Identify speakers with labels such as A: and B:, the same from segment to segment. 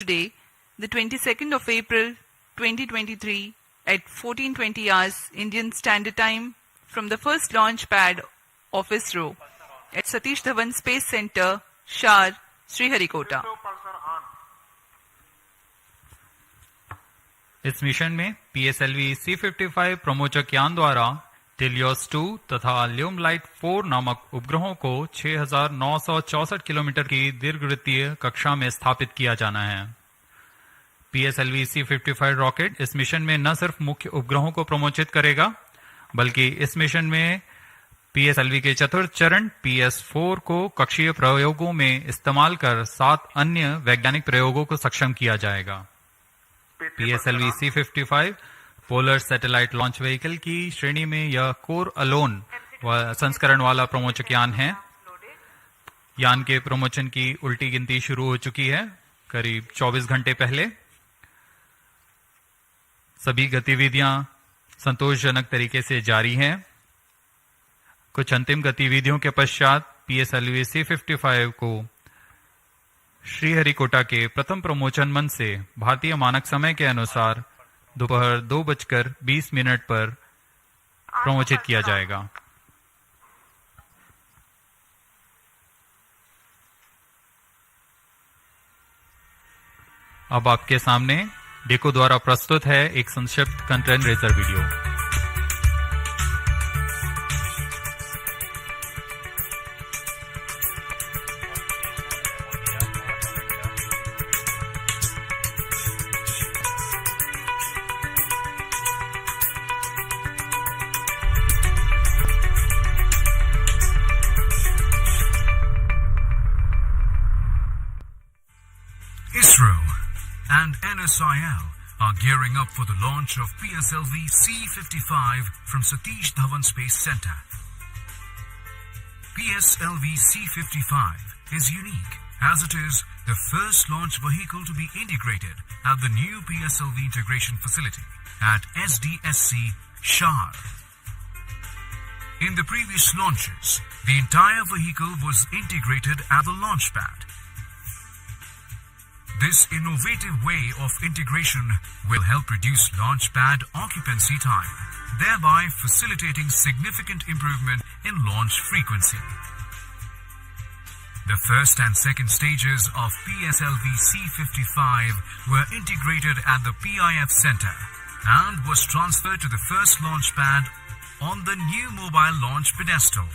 A: today, the 22nd of April 2023 at 14:20 hours Indian Standard Time from the first launch pad of ISRO at Satish Dhawan Space Center, Shar, Sriharikota.
B: इस mission में PSLV-C55 प्रमोचक यान द्वारा TeLEOS-2 तथा ल्यूमलाइट 4 नामक उपग्रहों को 6,964 kilometre की दीर्घवृत्तीय कक्षा में स्थापित किया जाना है। PSLV-C55 रॉकेट इस मिशन में न सिर्फ मुख्य उपग्रहों को प्रमोचित करेगा, बल्कि इस मिशन में PSLV के चतुर्थ चरण PS4 को कक्षीय प्रयोगों में इस्तेमाल कर 7 अन्य वैज्ञानिक प्रयोगों को सक्षम किया जाएगा। PSLV-C55 polar satellite launch vehicle की श्रेणी में यह कोर अलोन संस्करण वाला प्रमोचक यान है। यान के प्रमोचन की उल्टी गिनती शुरू हो चुकी है करीब 24 घंटे पहले। सभी गतिविधियां संतोषजनक तरीके से जारी हैं। कुछ अंतिम गतिविधियों के पश्चात PSLV-C55 को श्रीहरिकोटा के प्रथम प्रमोचन मंच से भारतीय मानक समय के अनुसार दोपहर 2:20 पर प्रमोचित किया जाएगा। अब आपके सामने डेको द्वारा प्रस्तुत है एक संक्षिप्त content razor video.
C: ISRO and NSIL are gearing up for the launch of PSLV-C55 from Satish Dhawan Space Center. PSLV-C55 is unique as it is the first launch vehicle to be integrated at the new PSLV integration facility at SDSC Shar. In the previous launches, the entire vehicle was integrated at the launch pad. This innovative way of integration will help reduce launch pad occupancy time, thereby facilitating significant improvement in launch frequency. The first and second stages of PSLV-C55 were integrated at the PIF Center and was transferred to the first launch pad on the new mobile launch pedestal.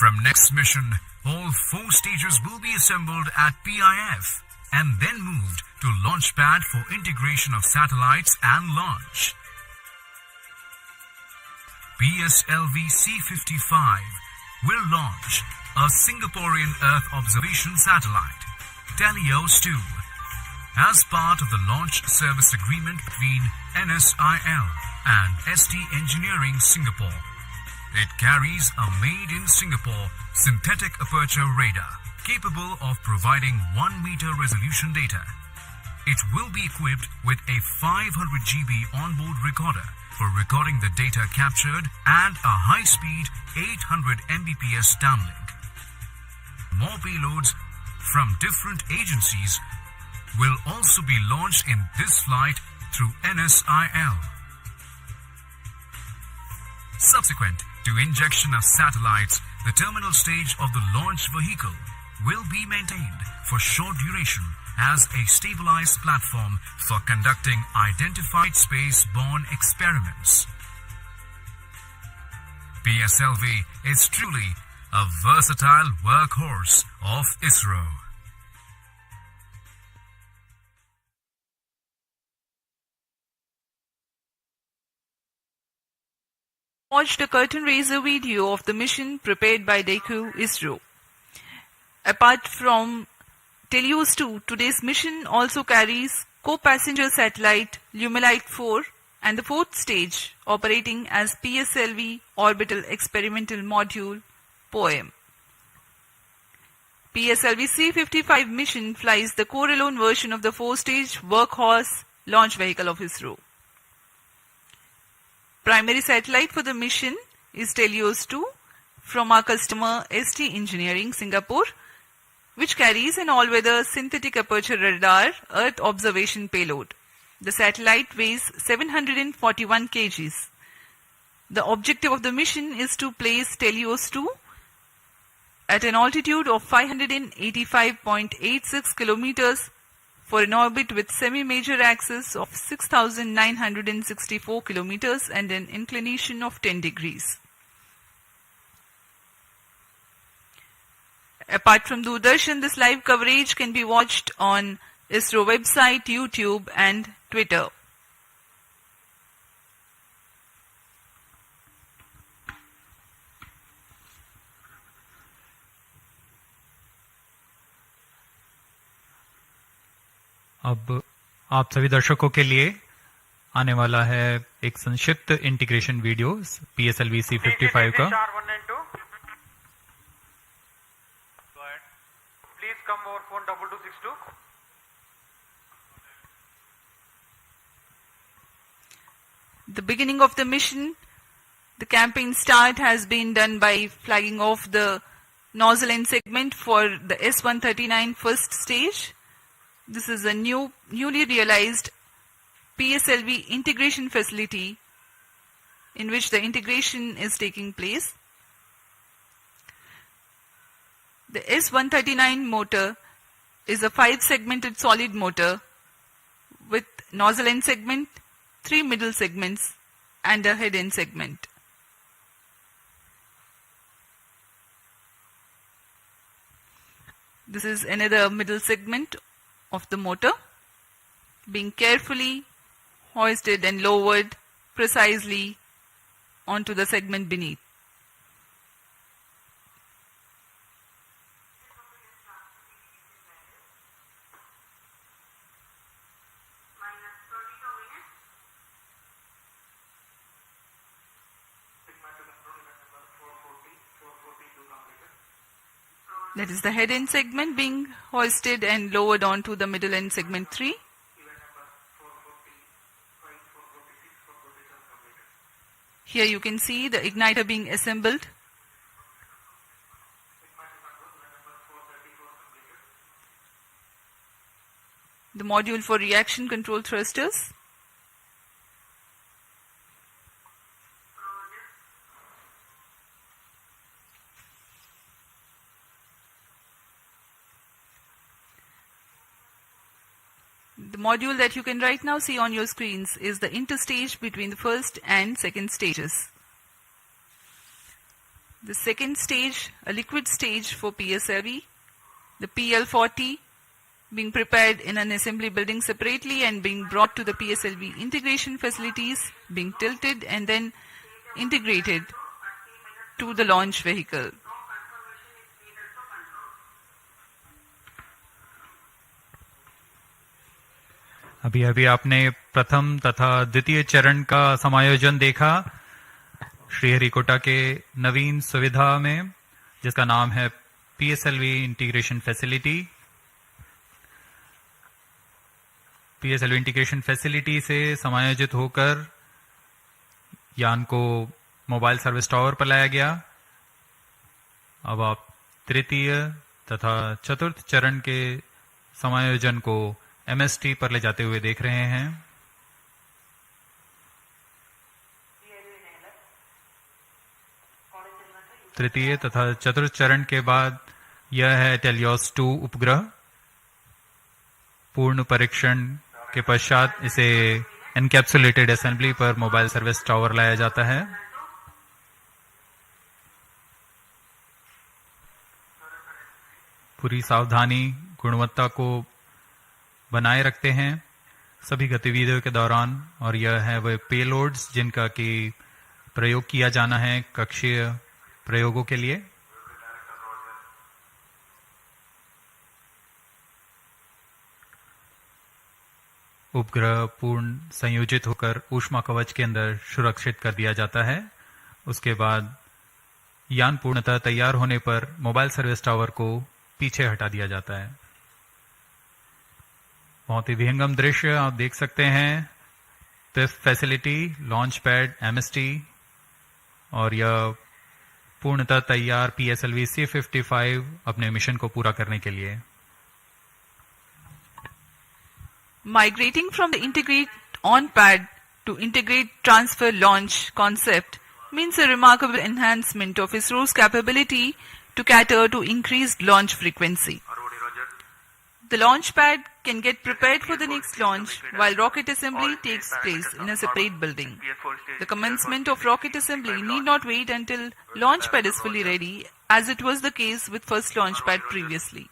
C: From next mission, all 4 stages will be assembled at PIF and then moved to launch pad for integration of satellites and launch. PSLV-C55 will launch a Singaporean Earth observation satellite, TeLEOS-2, as part of the launch service agreement between NSIL and ST Engineering Singapore. It carries a made-in-Singapore synthetic aperture radar capable of providing 1-meter resolution data. It will be equipped with a 500 GB onboard recorder for recording the data captured and a high-speed 800 Mbps downlink. More payloads from different agencies will also be launched in this flight through NSIL. Subsequent to injection of satellites, the terminal stage of the launch vehicle will be maintained for short duration as a stabilized platform for conducting identified space-borne experiments. PSLV is truly a versatile workhorse of ISRO.
A: Watched a curtain raiser video of the mission prepared by DECU ISRO. Apart from TeLEOS-2, today's mission also carries co-passenger satellite Lumilite 4 and the 4th stage operating as PSLV Orbital Experimental Module POEM. PSLV-C55 mission flies the core-alone version of the 4-stage workhorse launch vehicle of ISRO. Primary satellite for the mission is TeLEOS-2 from our customer ST Engineering Singapore, which carries an all-weather synthetic aperture radar Earth observation payload. The satellite weighs 741 kgs. The objective of the mission is to place TeLEOS-2 at an altitude of 585.86 kilometers for an orbit with semi-major axis of 6,964 kilometers and an inclination of 10 degrees. Apart from Doordarshan, this live coverage can be watched on ISRO website, YouTube and Twitter.
B: अब आप सभी दर्शकों के लिए आने वाला है एक संक्षिप्त इंटीग्रेशन वीडियो PSLV-C55 का।
D: Please come over phone 2262.
A: The beginning of the mission, the campaign start has been done by flagging off the nozzle end segment for the S139 first stage. This is a newly realized PSLV integration facility in which the integration is taking place. The S139 motor is a 5-segmented solid motor with nozzle end segment, 3 middle segments and a head end segment. This is another middle segment of the motor being carefully hoisted and lowered precisely onto the segment beneath. That is the head end segment being hoisted and lowered onto the middle end segment 3. Here you can see the igniter being assembled. The module for reaction control thrusters. The module that you can right now see on your screens is the interstage between the first and second stages. The second stage, a liquid stage for PSLV, the PL40 being prepared in an assembly building separately and being brought to the PSLV integration facilities, being tilted and then integrated to the launch vehicle.
B: अभी अभी आपने प्रथम तथा द्वितीय चरण का समायोजन देखा श्रीहरिकोटा के नवीन सुविधा में, जिसका नाम है PSLV integration facility. PSLV integration facility से समायोजित होकर यान को मोबाइल सर्विस टावर पर लाया गया। अब आप तृतीय तथा चतुर्थ चरण के समायोजन को MST पर ले जाते हुए देख रहे हैं। तृतीय तथा चतुर्थ चरण के बाद यह है TeLEOS-2 उपग्रह। पूर्ण परीक्षण के पश्चात इसे एनकैप्सुलेटेड असेंबली पर मोबाइल सर्विस टावर लाया जाता है। पूरी सावधानी गुणवत्ता को बनाए रखते हैं सभी गतिविधियों के दौरान, और यह है वह पेलोड्स जिनका कि प्रयोग किया जाना है कक्षीय प्रयोगों के लिए। उपग्रह पूर्ण संयोजित होकर ऊष्मा कवच के अंदर सुरक्षित कर दिया जाता है। उसके बाद यान पूर्णतः तैयार होने पर मोबाइल सर्विस टावर को पीछे हटा दिया जाता है। बहुत ही विहंगम दृश्य आप देख सकते हैं। PIFF facility, launch pad, MST, और यह पूर्णतः तैयार PSLV-C55 अपने मिशन को पूरा करने के लिए।
A: Migrating from the integrate on-pad to integrate transfer launch concept means a remarkable enhancement of ISRO's capability to cater to increased launch frequency. The launch pad can get prepared for the next launch while rocket assembly takes place in a separate building. The commencement of rocket assembly need not wait until launch pad is fully ready, as it was the case with first launch pad previously.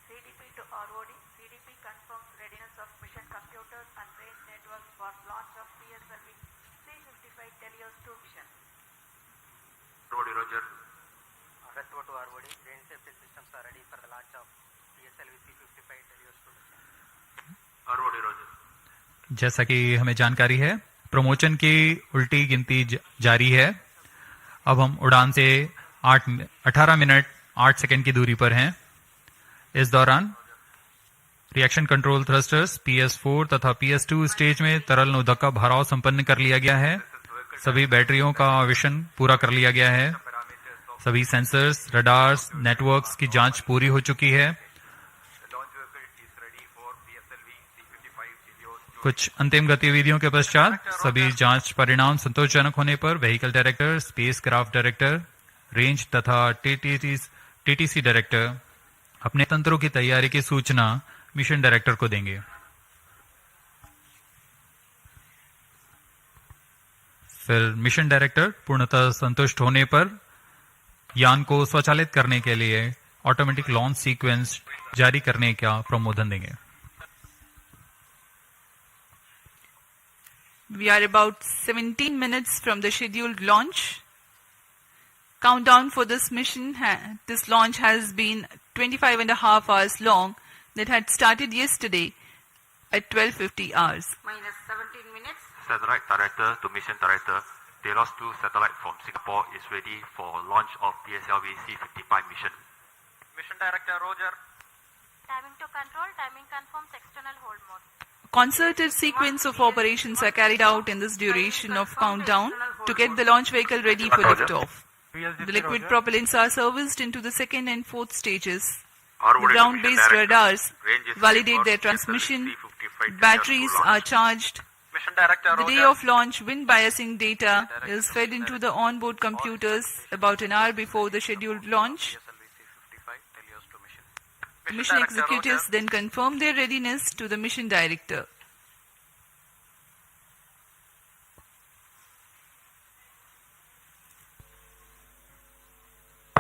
E: CDP to ROD. CDP confirms readiness of mission computers and range networks for launch of PSLV-C55 TeLEOS-2 mission.
D: Roger.
F: RSO to ROD. Range safety systems are ready for the launch of PSLV-C55 TeLEOS-2 mission.
D: Roger.
B: जैसा कि हमें जानकारी है, promotion की उल्टी गिनती जारी है। अब हम उड़ान से 18 मिनट 8 सेकंड की दूरी पर हैं। इस दौरान रिएक्शन कंट्रोल थ्रस्टर्स PS4 तथा PS2 स्टेज में तरल नोदक का भराव संपन्न कर लिया गया है। सभी बैटरियों का आवेशन पूरा कर लिया गया है। सभी सेंसर्स, रडार्स, नेटवर्क्स की जांच पूरी हो चुकी है। कुछ अंतिम गतिविधियों के पश्चात सभी जांच परिणाम संतोषजनक होने पर vehicle director, space craft director, range तथा टीटीसी डायरेक्टर अपने तंत्रों की तैयारी की सूचना मिशन डायरेक्टर को देंगे। फिर मिशन डायरेक्टर पूर्णतः संतुष्ट होने पर यान को स्वचालित करने के लिए ऑटोमेटिक लॉन्च सीक्वेंस जारी करने का प्रमोदन देंगे।
A: We are about 17 minutes from the scheduled launch. Countdown for this mission, this launch has been 25 and a half hours long. That had started yesterday at 12:50 hours.
E: Minus 17 minutes.
D: Satellite Director to Mission Director, TeLEOS-2 satellite from Singapore is ready for launch of PSLV-C55 mission. Mission Director, Roger.
E: Timing to control. Timing confirms external hold mode.
A: Concerted sequence of operations are carried out in this duration of countdown to get the launch vehicle ready for liftoff. The liquid propellants are serviced into the second and fourth stages. The ground-based radars validate their transmission. Batteries are charged.
D: Mission Director,
A: The day of launch, wind biasing data is fed into the onboard computers about an hour before the scheduled launch.
F: PSLV-C55 TeLEOS-2 mission.
A: The mission executives then confirm their readiness to the mission director.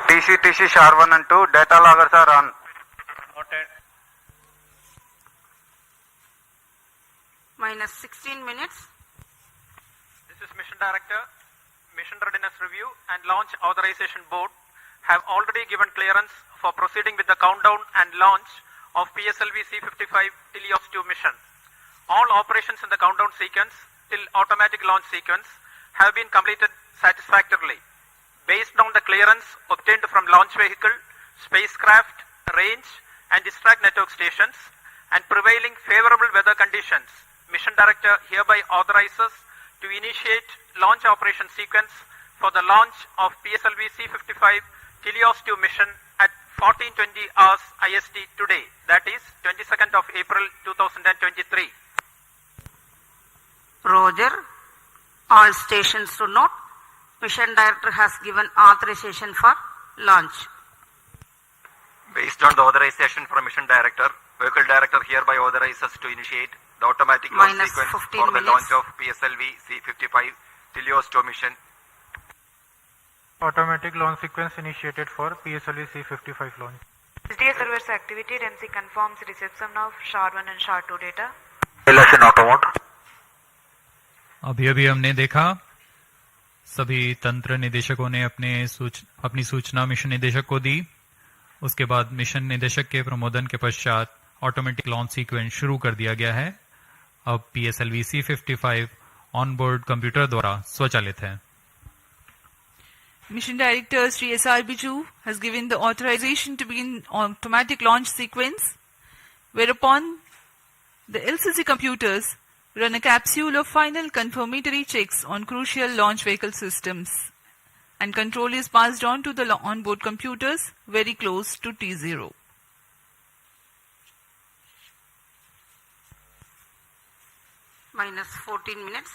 F: TC SHAR 1 and 2 data loggers are on.
D: Noted.
E: Minus 16 minutes.
G: This is Mission Director. Mission Readiness Review and Launch Authorization Board have already given clearance for proceeding with the countdown and launch of PSLV-C55 TeLEOS-2 mission. All operations in the countdown sequence till automatic launch sequence have been completed satisfactorily. Based on the clearance obtained from launch vehicle, spacecraft, range and distract network stations and prevailing favorable weather conditions, Mission Director hereby authorizes to initiate launch operation sequence for the launch of PSLV-C55 TeLEOS-2 mission at 14:20 hours IST today, that is 22nd of April 2023.
E: Roger. All stations to note. Mission Director has given authorization for launch.
H: Based on the authorization from Mission Director, Vehicle Director hereby authorizes to initiate the automatic launch
E: Minus
H: sequence
E: 15
H: for the
E: minutes.
H: launch of PSLV-C55 TeLEOS-2 mission.
D: Automatic launch sequence initiated for PSLV-C55 launch.
I: SDA servers activated. MC confirms reception of SHAR 1 and SHAR 2 data.
H: Election auto mode.
B: अभी हमने देखा सभी तंत्र निदेशकों ने अपनी सूचना mission निदेशक को दी। उसके बाद मिशन निदेशक के प्रमोदन के पश्चात ऑटोमेटिक लॉन्च सीक्वेंस शुरू कर दिया गया है। अब PSLV-C55 ऑनबोर्ड कंप्यूटर द्वारा स्वचालित है।
A: Mission Director Sri S.R. Biju has given the authorization to begin automatic launch sequence, whereupon the LCC computers run a capsule of final confirmatory checks on crucial launch vehicle systems. and control is passed on to the onboard computers very close to T0.
J: Minus 14 minutes.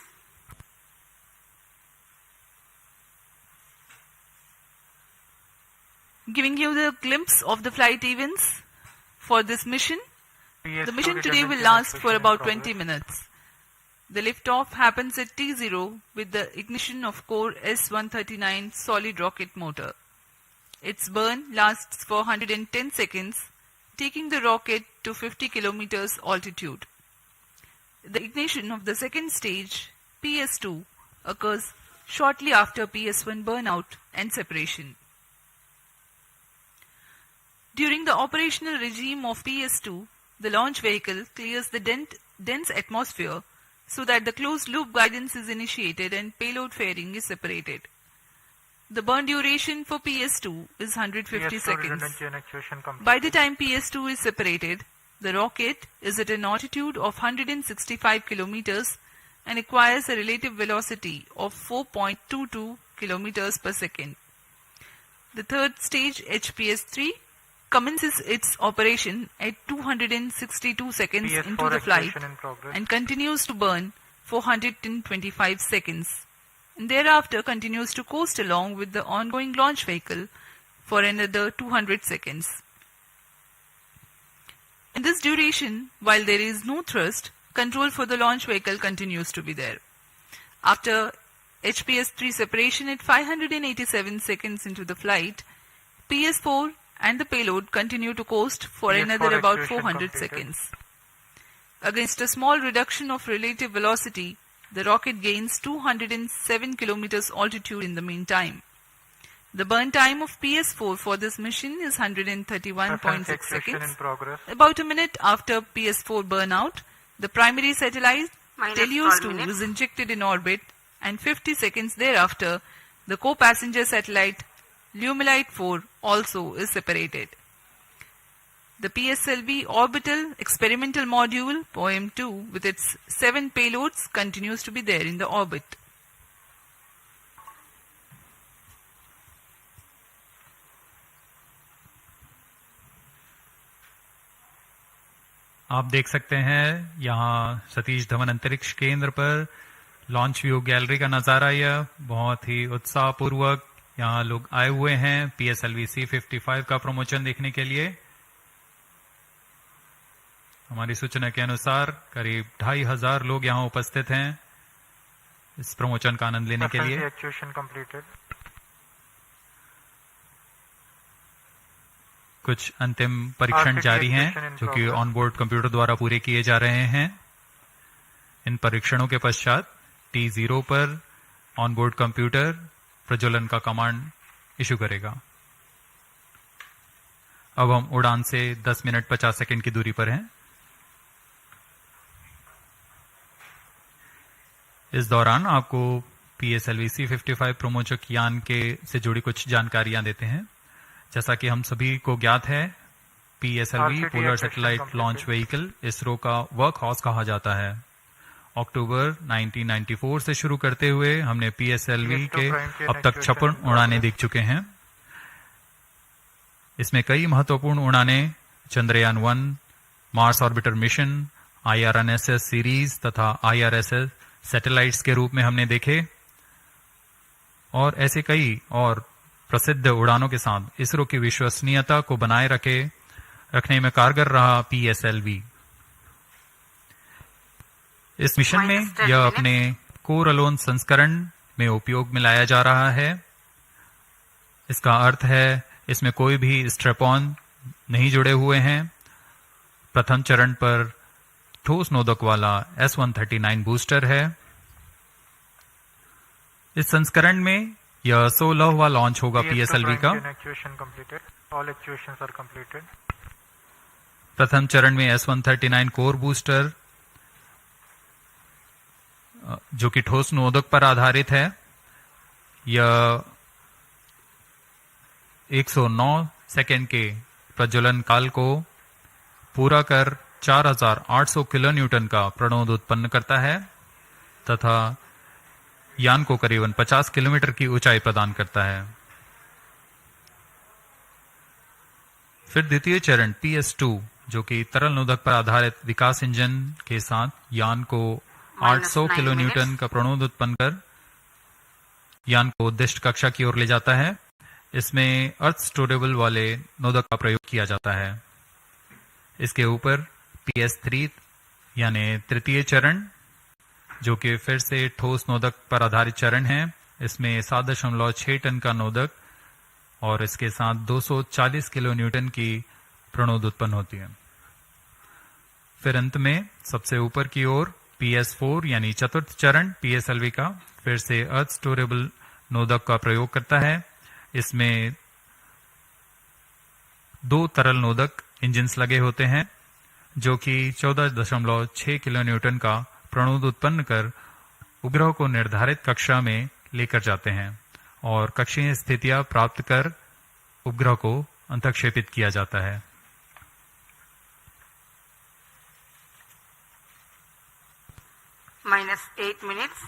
A: Giving you the glimpse of the flight events for this mission. The mission today will last for about 20 minutes. The liftoff happens at T0 with the ignition of core S-139 solid rocket motor. Its burn lasts for 110 seconds, taking the rocket to 50 kilometers altitude. The ignition of the second stage, PS2, occurs shortly after PS1 burnout and separation. During the operational regime of PS2, the launch vehicle clears the dense atmosphere so that the closed-loop guidance is initiated and payload fairing is separated. The burn duration for PS2 is 150 seconds. By the time PS2 is separated, the rocket is at an altitude of 165 kilometers and acquires a relative velocity of 4.22 kilometers per second. The third stage, HPS-3, commences its operation at 262 seconds into the flight and continues to burn for 125 seconds. And thereafter continues to coast along with the ongoing launch vehicle for another 200 seconds. In this duration, while there is no thrust, control for the launch vehicle continues to be there. After HPS-3 separation at 587 seconds into the flight, PS4 and the payload continue to coast for another about 400 seconds. Against a small reduction of relative velocity, the rocket gains 207 kilometers altitude in the meantime. The burn time of PS4 for this mission is 131.6 seconds. About a minute after PS4 burnout, the primary satellite TeLEOS-2 is injected in orbit, and 50 seconds thereafter, the co-passenger satellite Lumilite-4 also is separated. The PSLV orbital experimental module POEM-2 with its 7 payloads continues to be there in the orbit.
B: आप देख सकते हैं यहाँ सतीश धवन अंतरिक्ष केंद्र पर launch view gallery का नजारा। यह बहुत ही उत्साहपूर्वक यहाँ लोग आए हुए हैं PSLV-C55 का प्रमोशन देखने के लिए। हमारी सूचना के अनुसार करीब 2500 लोग यहाँ उपस्थित हैं इस प्रमोशन का आनंद लेने के लिए। कुछ अंतिम परीक्षण जारी हैं जो कि ऑनबोर्ड कंप्यूटर द्वारा पूरे किए जा रहे हैं। इन परीक्षणों के पश्चात T0 पर ऑनबोर्ड कंप्यूटर प्रज्वलन का कमांड इशू करेगा। अब हम उड़ान से 10 मिनट 50 सेकंड की दूरी पर हैं। इस दौरान आपको PSLV-C55 प्रमोचक यान के से जुड़ी कुछ जानकारियां देते हैं। जैसा कि हम सभी को ज्ञात है, PSLV polar satellite launch vehicle ISRO का वर्क हाउस कहा जाता है। अक्टूबर 1994 से शुरू करते हुए हमने PSLV के अब तक 56 उड़ानें देख चुके हैं। इसमें कई महत्वपूर्ण उड़ानें चंद्रयान-1, Mars orbiter mission, IRNSS series तथा IRSS सैटेलाइट्स के रूप में हमने देखे और ऐसे कई और प्रसिद्ध उड़ानों के साथ इसरो की विश्वसनीयता को बनाए रखने में कारगर रहा PSLV। इस मिशन में यह अपने कोर अलोन संस्करण में उपयोग में लाया जा रहा है। इसका अर्थ है इसमें कोई भी स्ट्रैप-ऑन नहीं जुड़े हुए हैं। प्रथम चरण पर ठोस नोदक वाला S-139 बूस्टर है। इस संस्करण में यह 16वां लॉन्च होगा PSLV का। प्रथम चरण में S-139 कोर बूस्टर जो कि ठोस नोदक पर आधारित है, यह 109 सेकेंड के प्रज्वलन काल को पूरा कर 4800 किलो न्यूटन का प्रणोद उत्पन्न करता है तथा यान को करीबन 50 किलोमीटर की ऊंचाई प्रदान करता है। फिर द्वितीय चरण PS2 जो कि तरल नोदक पर आधारित विकास इंजन के साथ यान को 800 किलो न्यूटन का प्रणोद उत्पन्न कर यान को उद्दिष्ट कक्षा की ओर ले जाता है। इसमें अर्थ स्टोरेबल वाले नोदक का प्रयोग किया जाता है। इसके ऊपर PS3 यानी तृतीय चरण जो कि फिर से ठोस नोदक पर आधारित चरण है। इसमें 7.6 टन का नोदक और इसके साथ 240 किलो न्यूटन की प्रणोद उत्पन्न होती है। फिर अंत में सबसे ऊपर की ओर PS4 यानी चतुर्थ चरण PSLV का फिर से अर्थ स्टोरेबल नोदक का प्रयोग करता है। इसमें 2 तरल नोदक इंजिन्स लगे होते हैं जो कि 14.6 किलो न्यूटन का प्रणोद उत्पन्न कर उपग्रह को निर्धारित कक्षा में लेकर जाते हैं और कक्षीय स्थितियां प्राप्त कर उपग्रह को अंतक्षेपित किया जाता है।
J: -8 minutes.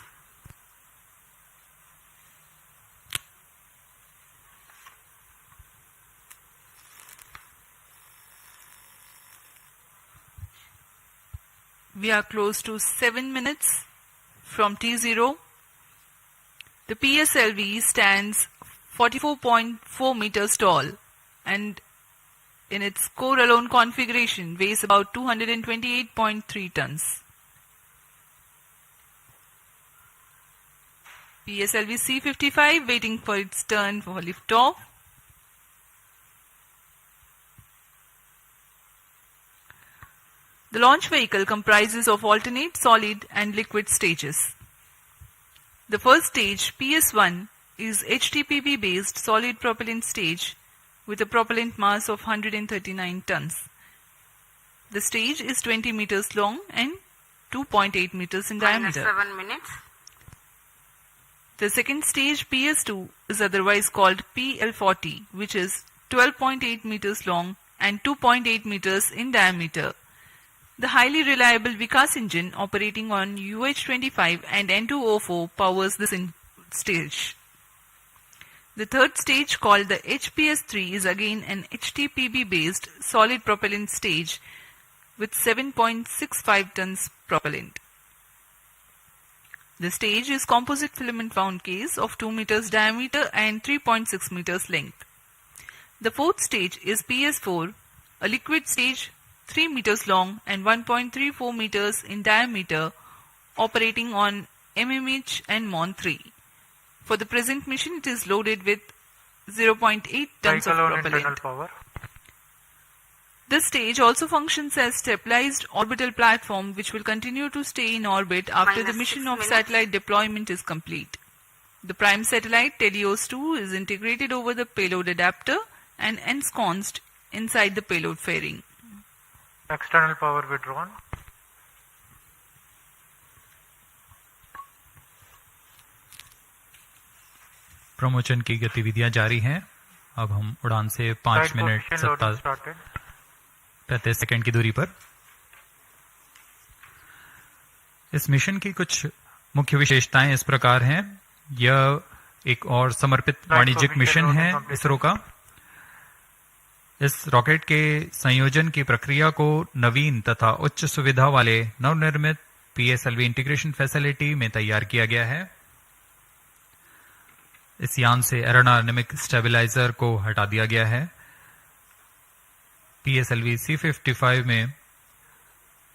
A: We are close to 7 minutes from T0. The PSLV stands 44.4 meters tall and in its core alone configuration weighs about 228.3 tons. PSLV-C55 waiting for its turn for liftoff. The launch vehicle comprises of alternate solid and liquid stages. The first stage, PS1, is HTPB based solid propellant stage with a propellant mass of 139 tons. The stage is 20 meters long and 2.8 meters in diameter.
J: -7 minutes.
A: The second stage, PS2, is otherwise called PL40, which is 12.8 meters long and 2.8 meters in diameter. The highly reliable Vikas engine operating on UH-25 and N2O4 powers this stage. The third stage, called the HPS-3, is again an HTPB-based solid propellant stage with 7.65 tons propellant. The stage is composite filament wound case of 2 meters diameter and 3.6 meters length. The fourth stage is PS4, a liquid stage 3 meters long and 1.34 meters in diameter, operating on MMH and MON3. For the present mission, it is loaded with 0.8 tons of propellant.
F: Power.
A: This stage also functions as stabilized orbital platform which will continue to stay in orbit after the mission of satellite deployment is complete. The prime satellite TeLEOS-2 is integrated over the payload adapter and ensconced inside the payload fairing.
F: External power withdrawn.
B: Promotion की गतिविधियां जारी हैं। अब हम उड़ान से 5 minute 37 second की दूरी पर। इस मिशन की कुछ मुख्य विशेषताएं इस प्रकार हैं। यह एक और समर्पित वाणिज्यिक मिशन है इसरो का। इस रॉकेट के संयोजन की प्रक्रिया को नवीन तथा उच्च सुविधा वाले नवनिर्मित PSLV इंटीग्रेशन फैसिलिटी में तैयार किया गया है। इस यान से एरोडायनेमिक स्टेबलाइजर को हटा दिया गया है। PSLV-C55 में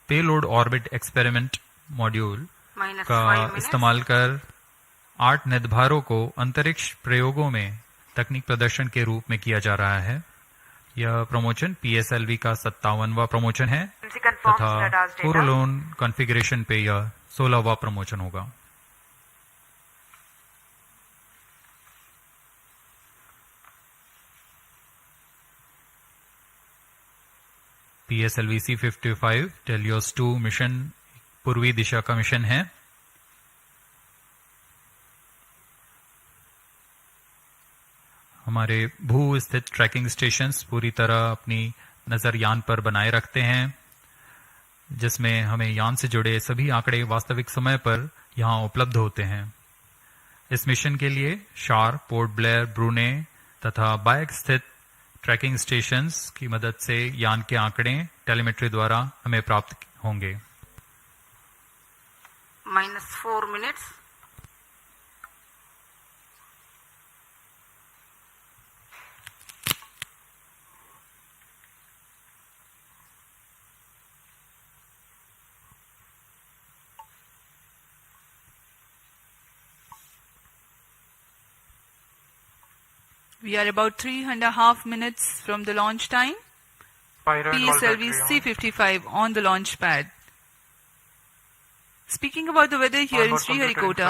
B: पेलोड ऑर्बिट एक्सपेरिमेंट मॉड्यूल का इस्तेमाल कर 8 निदभारों को अंतरिक्ष प्रयोगों में तकनीक प्रदर्शन के रूप में किया जा रहा है। यह प्रमोशन PSLV का 57वां प्रमोशन है तथा कोरोलोन कॉन्फ़िगरेशन पे यह 16वां प्रमोशन होगा। PSLV-C55 TeLEOS-2 मिशन पूर्वी दिशा का मिशन है। हमारे भू स्थित ट्रैकिंग स्टेशंस पूरी तरह अपनी नजर यान पर बनाए रखते हैं, जिसमें हमें यान से जुड़े सभी आंकड़े वास्तविक समय पर यहां उपलब्ध होते हैं। इस मिशन के लिए शार, पोर्ट ब्लेयर, ब्रूने तथा बायक स्थित ट्रैकिंग स्टेशंस की मदद से यान के आंकड़े टेलीमेट्री द्वारा हमें प्राप्त होंगे।
J: -4 minutes.
A: We are about 3.5 minutes from the launch time. PSLV-C55 on the launch pad. Speaking about the weather here in Sriharikota,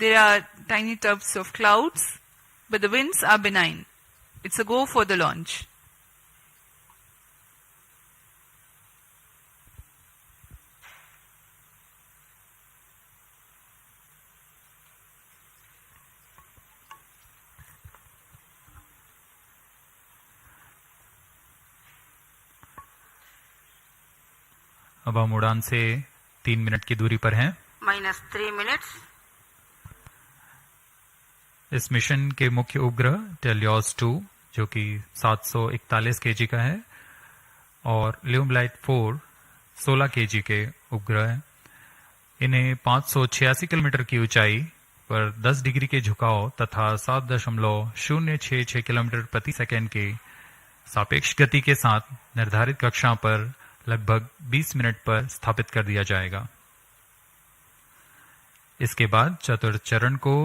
A: there are tiny tufts of clouds, but the winds are benign. It's a go for the launch.
B: अब हम उड़ान से 3 minute की दूरी पर हैं।
J: -3 minutes.
B: इस mission के मुख्य उपग्रह TeLEOS-2 जो कि 741 kg का है और ल्यूमलाइट 4 16 kg के उपग्रह हैं। इन्हें 586 किलोमीटर की ऊंचाई पर 10 डिग्री के झुकाव तथा 7.066 किलोमीटर प्रति सेकंड के सापेक्ष गति के साथ निर्धारित कक्षा पर लगभग 20 मिनट पर स्थापित कर दिया जाएगा। इसके बाद चतुर्थ चरण को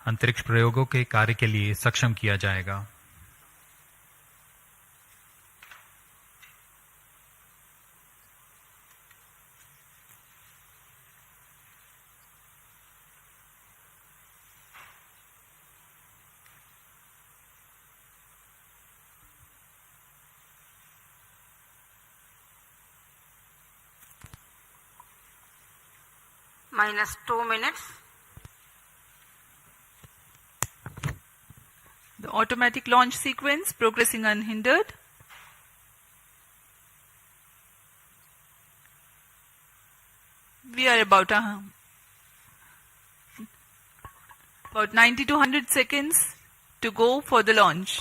B: अंतरिक्ष प्रयोगों के कार्य के लिए सक्षम किया जाएगा।
J: -2 minutes.
A: The automatic launch sequence progressing unhindered. We are about 90 to 100 seconds to go for the launch.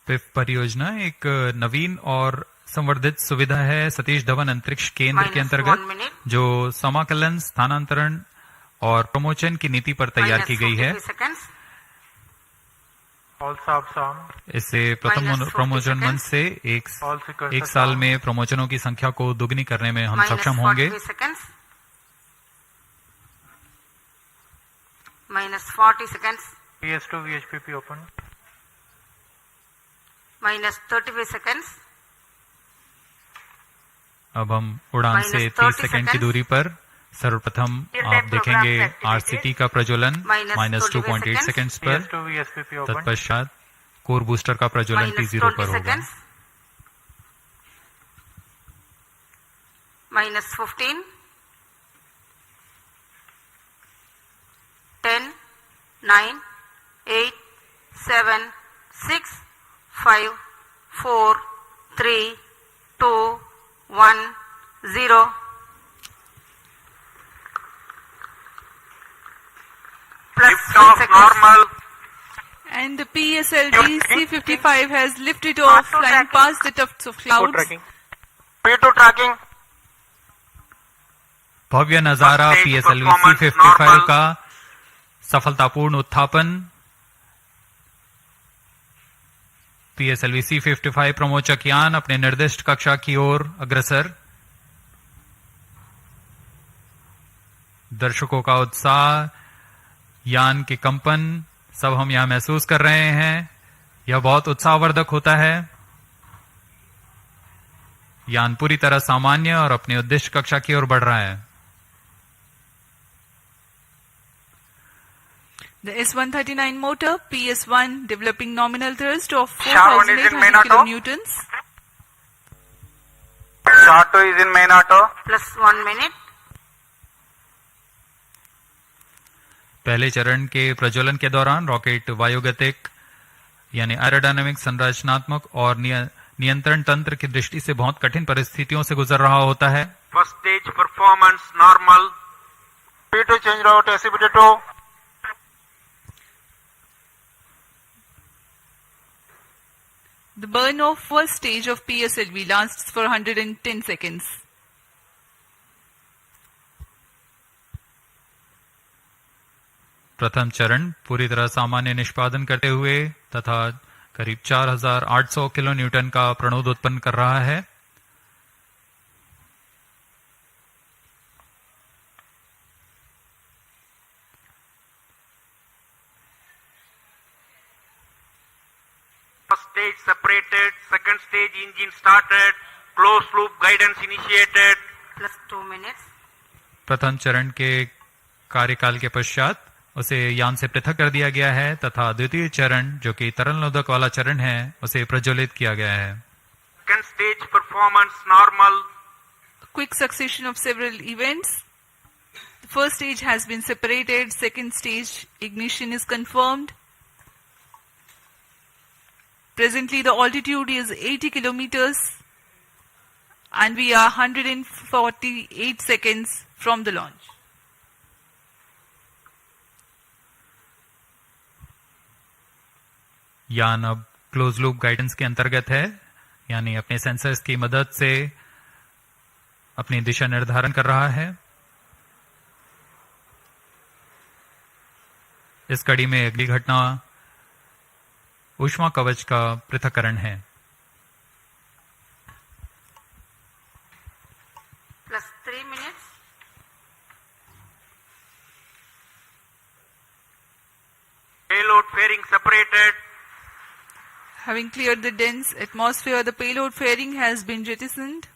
B: PIFF परियोजना एक नवीन और संवर्धित सुविधा है सतीश धवन अंतरिक्ष केंद्र के अंतर्गत जो समाकलन, स्थानांतरण और प्रमोशन की नीति पर तैयार की गई है। इससे प्रथम प्रमोशन मंच से एक साल में प्रमोशनों की संख्या को दुगनी करने में हम सक्षम होंगे।
J: -40 seconds.
F: PS2 VHPP open.
J: -35 seconds.
B: अब हम उड़ान से 30 सेकंड की दूरी पर सर्वप्रथम आप देखेंगे आरसीटी का प्रज्वलन -2.8 सेकंड्स पर। तत्पश्चात कोर बूस्टर का प्रज्वलन T0 पर होगा।
J: -15. 10, 9, 8, 7, 6, 5, 4, 3, 2, 1, 0.
G: Lift-off normal.
A: And the PSLV-C55 has lifted off, flying past the tufts of clouds.
G: P2 tracking.
B: भव्य नजारा PSLV-C55 का सफलतापूर्ण उत्थापन। PSLV-C55 प्रमोचक यान अपने निर्दिष्ट कक्षा की ओर अग्रसर। दर्शकों का उत्साह, यान के कंपन सब हम यहां महसूस कर रहे हैं। यह बहुत उत्साहवर्धक होता है। यान पूरी तरह सामान्य और अपने उद्दिष्ट कक्षा की ओर बढ़ रहा है।
A: The S139 motor PS1 developing nominal thrust of
F: Sharwan is in main
A: 4,800
F: auto.
A: kilonewtons.
F: Short 2 is in main auto.
J: plus 1 minute.
B: पहले चरण के प्रज्वलन के दौरान रॉकेट वायुगतिक यानी एरोडायनामिक संरचनात्मक और नियंत्रण तंत्र की दृष्टि से बहुत कठिन परिस्थितियों से गुजर रहा होता है.
G: First stage performance normal.
F: P2 change route SCBT2.
A: The burn of first stage of PSLV lasts for 110 seconds.
B: प्रथम चरण पूरी तरह सामान्य निष्पादन करते हुए तथा करीब 4800 किलो न्यूटन का प्रणोद उत्पन्न कर रहा है.
G: First stage separated, second stage engine started, closed loop guidance initiated.
J: plus 2 minutes.
B: प्रथम चरण के कार्यकाल के पश्चात उसे यान से पृथक कर दिया गया है तथा द्वितीय चरण जो कि तरल नोदक वाला चरण है उसे प्रज्वलित किया गया है.
G: Second stage performance normal.
A: Quick succession of several events. The first stage has been separated, second stage ignition is confirmed. Presently the altitude is 80 kilometers and we are 148 seconds from the launch.
B: यान अब close loop guidance के अंतर्गत है यानी अपने sensors की मदद से अपनी दिशा निर्धारण कर रहा है. इस कड़ी में अगली घटना ऊष्मा कवच का पृथक्करण है.
J: plus 3 minutes.
G: Payload fairing separated.
A: Having cleared the dense atmosphere, the payload fairing has been jettisoned.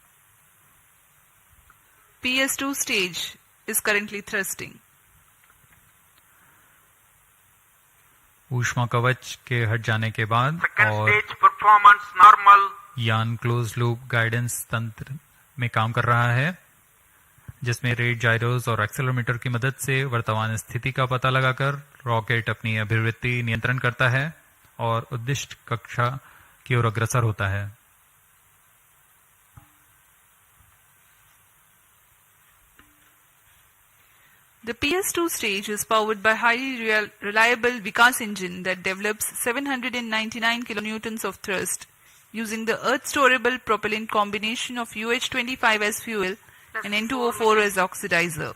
A: PS2 stage is currently thrusting.
B: ऊष्मा कवच के हट जाने के बाद
G: Second
B: और
G: stage performance normal.
B: यान क्लोज लूप गाइडेंस तंत्र में काम कर रहा है जिसमें रेट जायरोस और एक्सेलरोमीटर की मदद से वर्तमान स्थिति का पता लगाकर रॉकेट अपनी अभिवृत्ति नियंत्रण करता है और उद्दिष्ट कक्षा की ओर अग्रसर होता है.
A: The PS2 stage is powered by highly reliable Vikas engine that develops 799 kilonewtons of thrust using the earth-storable propellant combination of UH-25 as fuel and N2O4 as oxidizer.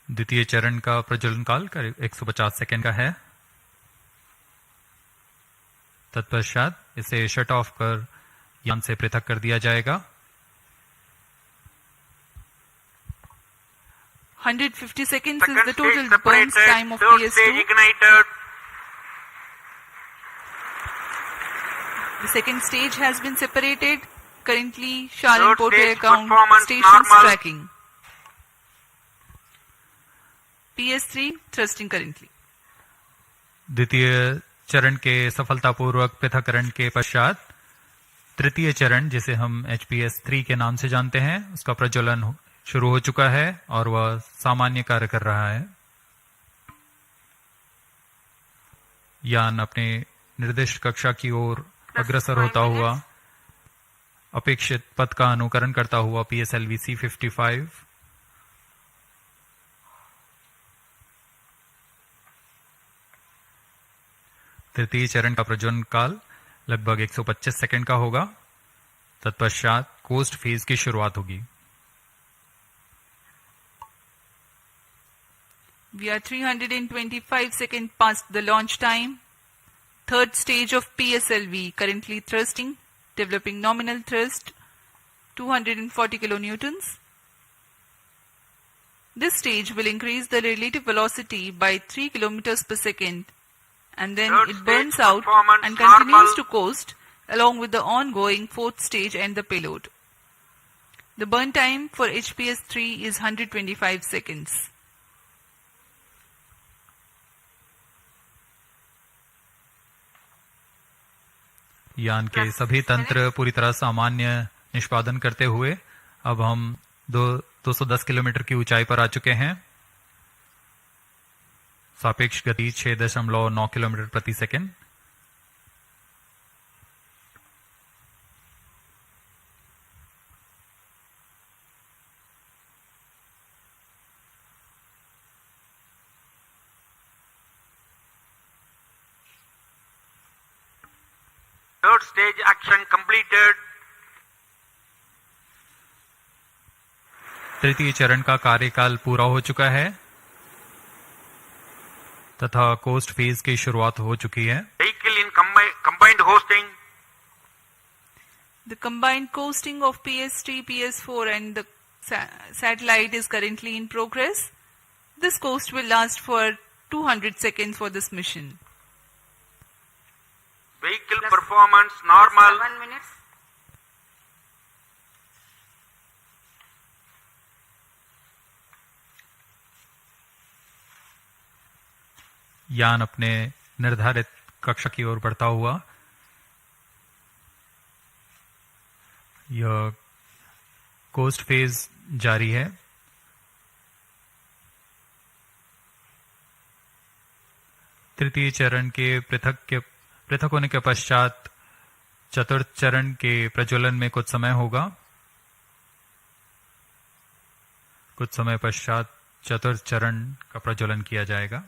B: द्वितीय चरण का प्रज्वलन काल करीब 150 सेकेंड का है. तत्पश्चात इसे शट ऑफ कर यान से पृथक कर दिया जाएगा.
A: 150 seconds is
G: Second
A: the
G: stage
A: total burn
G: separated.
A: time of
G: Third stage
A: PS2.
G: ignited.
A: The second stage has been separated. Currently, Shah
G: Third
A: Portway
G: stage
A: account
G: performance
A: stations
G: normal.
A: tracking. PS3 thrusting currently.
B: द्वितीय चरण के सफलतापूर्वक पृथक्करण के पश्चात तृतीय चरण जिसे हम HPS-3 के नाम से जानते हैं उसका प्रज्वलन शुरू हो चुका है और वह सामान्य कार्य कर रहा है. यान अपने निर्दिष्ट कक्षा की ओर अग्रसर होता हुआ अपेक्षित पथ का अनुकरण करता हुआ PSLV-C55 तृतीय चरण का प्रज्वलन काल लगभग 125 सेकंड का होगा. तत्पश्चात कोस्ट फेज की शुरुआत होगी.
A: We are 325 seconds past the launch time. Third stage of PSLV currently thrusting, developing nominal thrust 240 kilonewtons. This stage will increase the relative velocity by 3 kilometers per second and then
G: Third
A: it burns
G: stage
A: out
G: performance
A: and continues
G: normal.
A: to coast along with the ongoing fourth stage and the payload. The burn time for HPS-3 is 125 seconds.
B: यान के सभी तंत्र पूरी तरह सामान्य निष्पादन करते हुए अब हम 210 किलोमीटर की ऊंचाई पर आ चुके हैं। सापेक्ष गति 6.9 किलोमीटर प्रति second.
H: Third stage action completed.
B: तृतीय चरण का कार्यकाल पूरा हो चुका है तथा कोस्ट फेज की शुरुआत हो चुकी है।
H: Vehicle in combined hosting.
A: The combined coasting of PS3, PS4 and the satellite is currently in progress. This coast will last for 200 seconds for this mission.
H: Vehicle performance normal.
J: 7 minutes.
B: यान अपने निर्धारित कक्षा की ओर बढ़ता हुआ यह कोस्ट फेज जारी है। तृतीय चरण के पृथक होने के पश्चात चतुर्थ चरण के प्रज्वलन में कुछ समय होगा। कुछ समय पश्चात चतुर्थ चरण का प्रज्वलन किया जाएगा।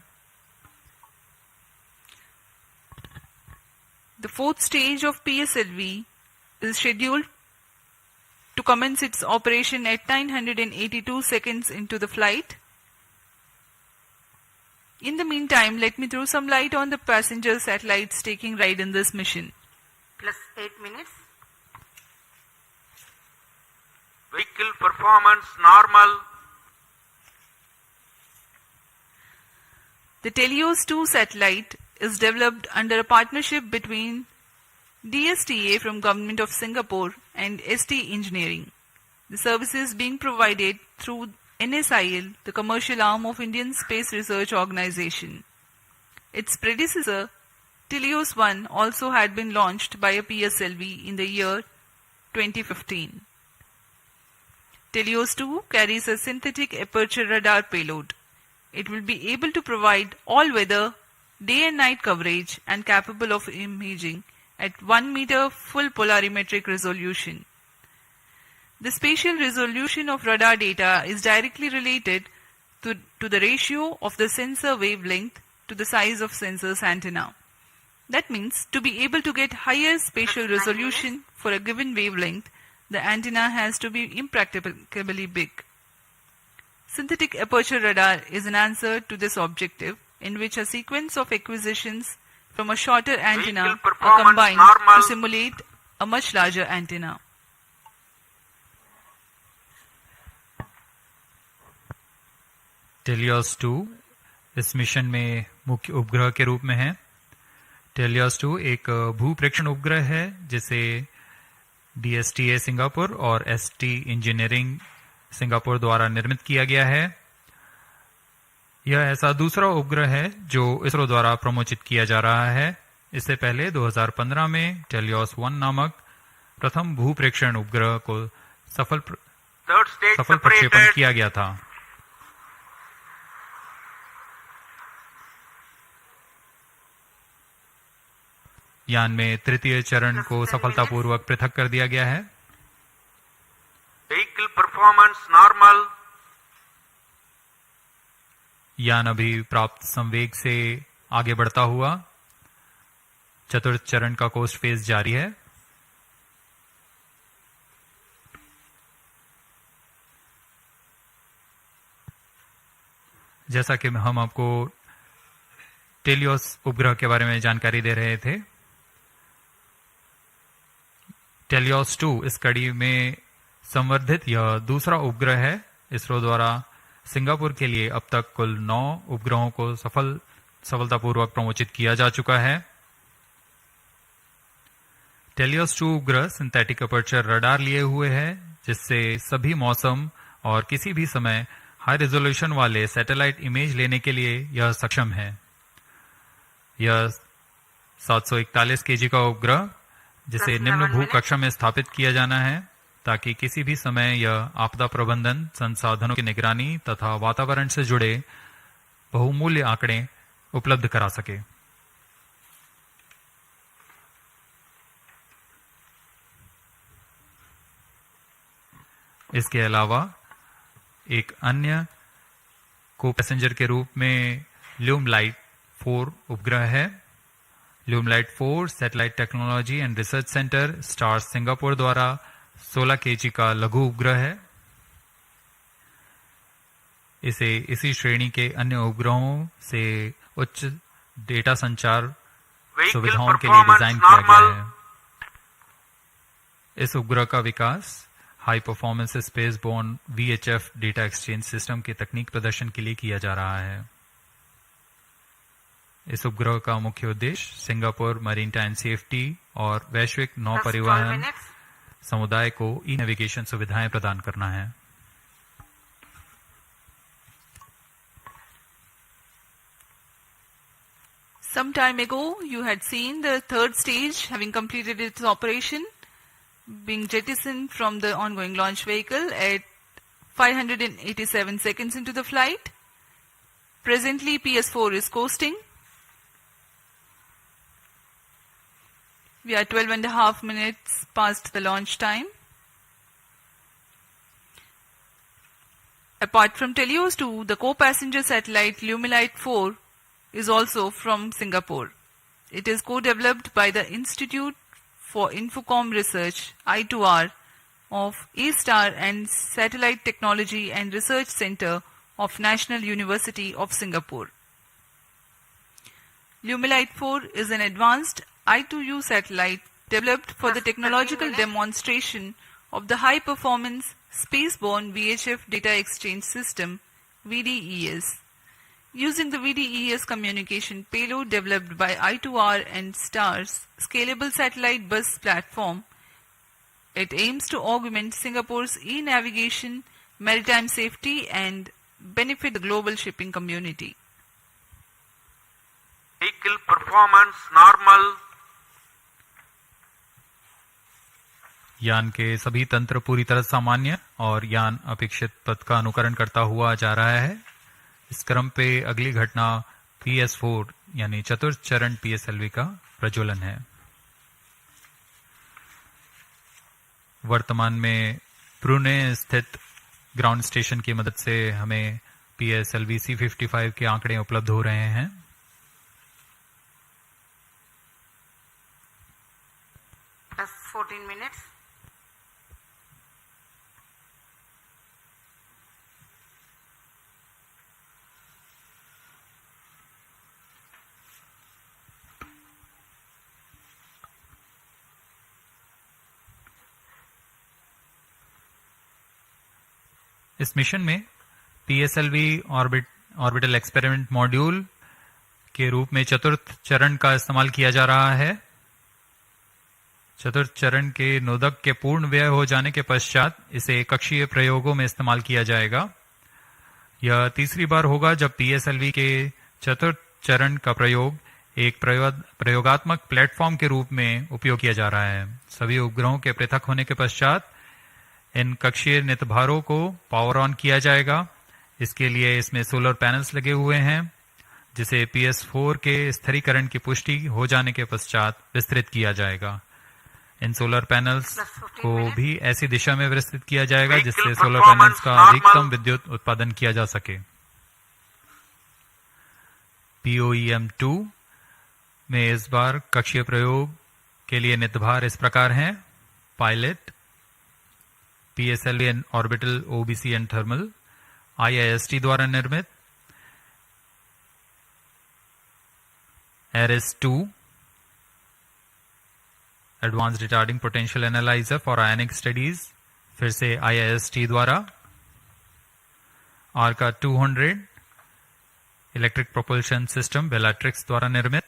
A: The fourth stage of PSLV is scheduled to commence its operation at 982 seconds into the flight. In the meantime, let me throw some light on the passenger satellites taking ride in this mission.
J: Plus 8 minutes.
H: Vehicle performance normal.
A: The TeLEOS-2 satellite is developed under a partnership between DSTA from Government of Singapore and ST Engineering. The services being provided through NSIL, the commercial arm of Indian Space Research Organization. Its predecessor, TeLEOS-1, also had been launched by a PSLV in the year 2015. TeLEOS-2 carries a synthetic aperture radar payload. It will be able to provide all-weather, day and night coverage and capable of imaging at 1 meter full polarimetric resolution. The spatial resolution of radar data is directly related to the ratio of the sensor wavelength to the size of sensor's antenna. That means to be able to get higher spatial resolution for a given wavelength, the antenna has to be impracticably big. Synthetic aperture radar is an answer to this objective, in which a sequence of acquisitions from a shorter antenna are combined to simulate a much larger antenna.
B: TeLEOS-2 इस mission में मुख्य उपग्रह के रूप में है। TeLEOS-2 एक भूप्रेक्षण उपग्रह है जिसे DSTA सिंगापुर और ST इंजीनियरिंग सिंगापुर द्वारा निर्मित किया गया है। यह ऐसा दूसरा उपग्रह है जो इसरो द्वारा प्रमोचित किया जा रहा है। इससे पहले 2015 में TeLEOS-1 नामक प्रथम भूप्रेक्षण उपग्रह को सफल प्रक्षेपण किया गया था। यान में तृतीय चरण को सफलतापूर्वक पृथक कर दिया गया है।
H: Vehicle performance normal.
B: यान अभी प्राप्त संवेग से आगे बढ़ता हुआ चतुर्थ चरण का कोस्ट फेज जारी है। जैसा कि हम आपको TeLEOS उपग्रह के बारे में जानकारी दे रहे थे, TeLEOS-2 इस कड़ी में संवर्धित यह दूसरा उपग्रह है। इसरो द्वारा सिंगापुर के लिए अब तक कुल 9 उपग्रहों को सफलतापूर्वक प्रमोचित किया जा चुका है। TeLEOS-2 उपग्रह सिंथेटिक अपर्चर रडार लिए हुए है जिससे सभी मौसम और किसी भी समय हाई रेजोल्यूशन वाले सैटेलाइट इमेज लेने के लिए यह सक्षम है। यह 741 केजी का उपग्रह जिसे निम्न भू कक्षा में स्थापित किया जाना है ताकि किसी भी समय यह आपदा प्रबंधन, संसाधनों की निगरानी तथा वातावरण से जुड़े बहुमूल्य आंकड़े उपलब्ध करा सके। इसके अलावा एक अन्य को पैसेंजर के रूप में ल्यूमलाइट 4 उपग्रह है। ल्यूमलाइट 4 satellite technology and research centre star Singapore द्वारा 16 केजी का लघु उपग्रह है। इसे इसी श्रेणी के अन्य उपग्रहों से उच्च डेटा संचार सुविधाओं के लिए डिजाइन किया गया है। इस उपग्रह का विकास high performance space borne VHF data exchange system के तकनीक प्रदर्शन के लिए किया जा रहा है। इस उपग्रह का मुख्य उद्देश्य सिंगापुर मरीनटाइन सेफ्टी और वैश्विक नौ परिवहन समुदाय को ई नेविगेशन सुविधाएं प्रदान करना है।
A: Some time ago, you had seen the third stage having completed its operation, being jettisoned from the ongoing launch vehicle at 587 seconds into the flight. Presently, PS4 is coasting. We are 12.5 minutes past the launch time. Apart from TeLEOS-2, the co-passenger satellite Lumilite 4 is also from Singapore. It is co-developed by the Institute for Infocom Research I2R of A-Star and Satellite Technology and Research Center of National University of Singapore. Lumilite 4 is an advanced I2U satellite developed for the technological demonstration of the high-performance spaceborne VHF data exchange system VDES. Using the VDES communication payload developed by I2R and STAR's scalable satellite bus platform, it aims to augment Singapore's e-navigation, maritime safety and benefit the global shipping community.
K: Vehicle performance normal.
B: यान के सभी तंत्र पूरी तरह सामान्य और यान अपेक्षित पथ का अनुकरण करता हुआ जा रहा है। इस क्रम पे अगली घटना PS4 यानी चतुर्थ चरण PSLV का प्रज्वलन है। वर्तमान में प्रूने स्थित ग्राउंड स्टेशन की मदद से हमें PSLV-C55 के आंकड़े उपलब्ध हो रहे हैं।
J: Plus 14 minutes.
B: इस मिशन में PSLV ऑर्बिटल एक्सपेरिमेंट मॉड्यूल के रूप में चतुर्थ चरण का इस्तेमाल किया जा रहा है। चतुर्थ चरण के नोदक के पूर्ण व्यय हो जाने के पश्चात इसे कक्षीय प्रयोगों में इस्तेमाल किया जाएगा। यह तीसरी बार होगा जब PSLV के चतुर्थ चरण का प्रयोग एक प्रयोगात्मक प्लेटफॉर्म के रूप में उपयोग किया जा रहा है। सभी उपग्रहों के पृथक होने के पश्चात इन कक्षीय नितभारों को पावर ऑन किया जाएगा। इसके लिए इसमें सोलर पैनल्स लगे हुए हैं जिसे PS4 के स्थिरीकरण की पुष्टि हो जाने के पश्चात विस्तृत किया जाएगा। इन सोलर पैनल्स को भी ऐसी दिशा में विस्तृत किया जाएगा जिससे सोलर पैनल्स का अधिकतम विद्युत उत्पादन किया जा सके। POEM-2 में इस बार कक्षीय प्रयोग के लिए नितभार इस प्रकार हैं: pilot, PSLV and orbital OBC and thermal, IIST द्वारा निर्मित, ARIS-2 advanced retarding potential analyser for ionic studies, फिर से IIST द्वारा, ARCA 200 electric propulsion system Bellatrix द्वारा निर्मित,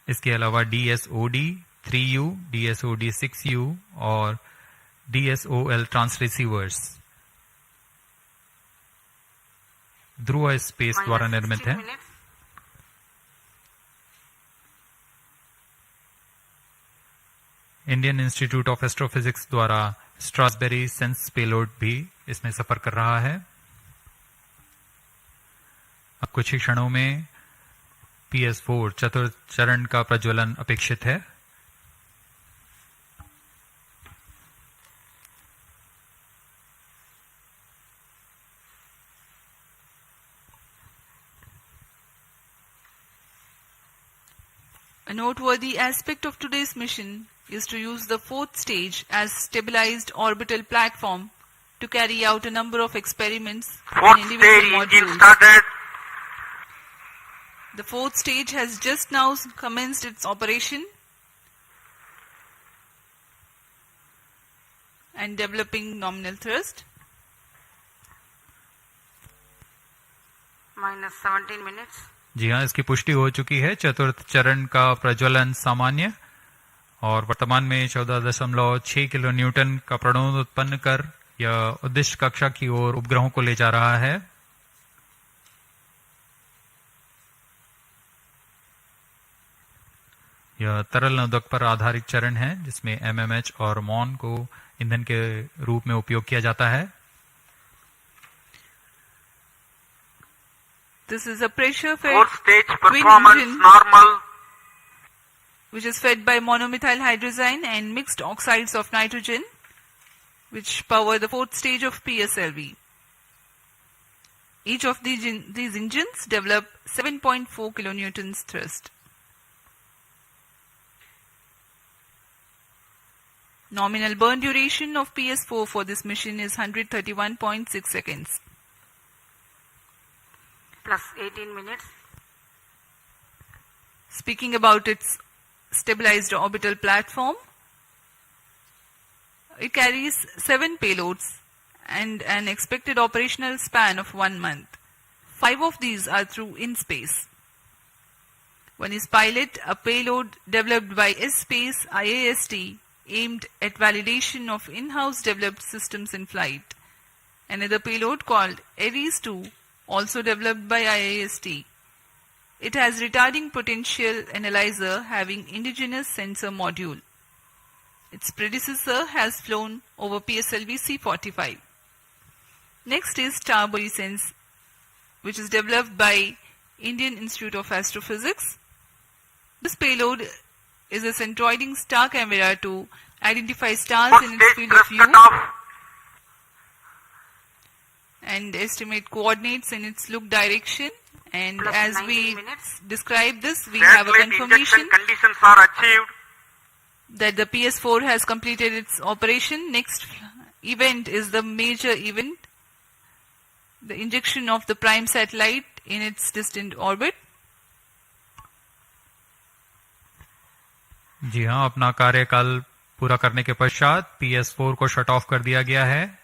B: इसके अलावा DSOD 3U, DSOD 6U और DSOL ट्रांसरिसीवर्स ध्रुव स्पेस द्वारा निर्मित है। इंडियन इंस्टीट्यूट ऑफ एस्ट्रोफिजिक्स द्वारा स्ट्रासबेरी सेंस पेलोड भी इसमें सफर कर रहा है। अब कुछ ही क्षणों में PS4 चतुर्थ चरण का प्रज्वलन अपेक्षित है।
A: A noteworthy aspect of today's mission is to use the fourth stage as stabilized orbital platform to carry out a number of experiments in individual modules. The fourth stage has just now commenced its operation and developing nominal thrust.
J: Minus 17 minutes.
B: जी हाँ, इसकी पुष्टि हो चुकी है। चतुर्थ चरण का प्रज्वलन सामान्य और वर्तमान में 14.6 किलो न्यूटन का प्रणोद उत्पन्न कर यह उद्दिष्ट कक्षा की ओर उपग्रहों को ले जा रहा है। यह तरल नोदक पर आधारित चरण है जिसमें MMH और MON को ईंधन के रूप में उपयोग किया जाता है।
A: This is a pressure-fed
K: Fourth stage
A: twin
K: performance
A: engine
K: normal.
A: which is fed by monomethyl hydrazine and mixed oxides of nitrogen, which power the fourth stage of PSLV. Each of these engines develop 7.4 kilonewtons thrust. Nominal burn duration of PS4 for this mission is 131.6 seconds.
J: Plus 18 minutes.
A: Speaking about its stabilized orbital platform, it carries 7 payloads and an expected operational span of 1 month. 5 of these are through in-space. One is Pilot, a payload developed by S-Space IAST aimed at validation of in-house developed systems in flight. Another payload called Ares-2, also developed by IAST. It has retarding potential analyzer having indigenous sensor module. Its predecessor has flown over PSLV-C55. Next is Starbody Sense, which is developed by Indian Institute of Astrophysics. This payload is a centroiding star camera to identify stars in its field of view and estimate coordinates in its look direction. And
J: Plus
A: as
J: 19
A: we
J: minutes.
A: describe this, we have a
K: Satellite
A: confirmation
K: injection conditions are achieved.
A: that the PS4 has completed its operation. Next event is the major event, the injection of the prime satellite in its distant orbit.
B: जी हाँ, अपना कार्यकाल पूरा करने के पश्चात PS4 को shut off कर दिया गया है।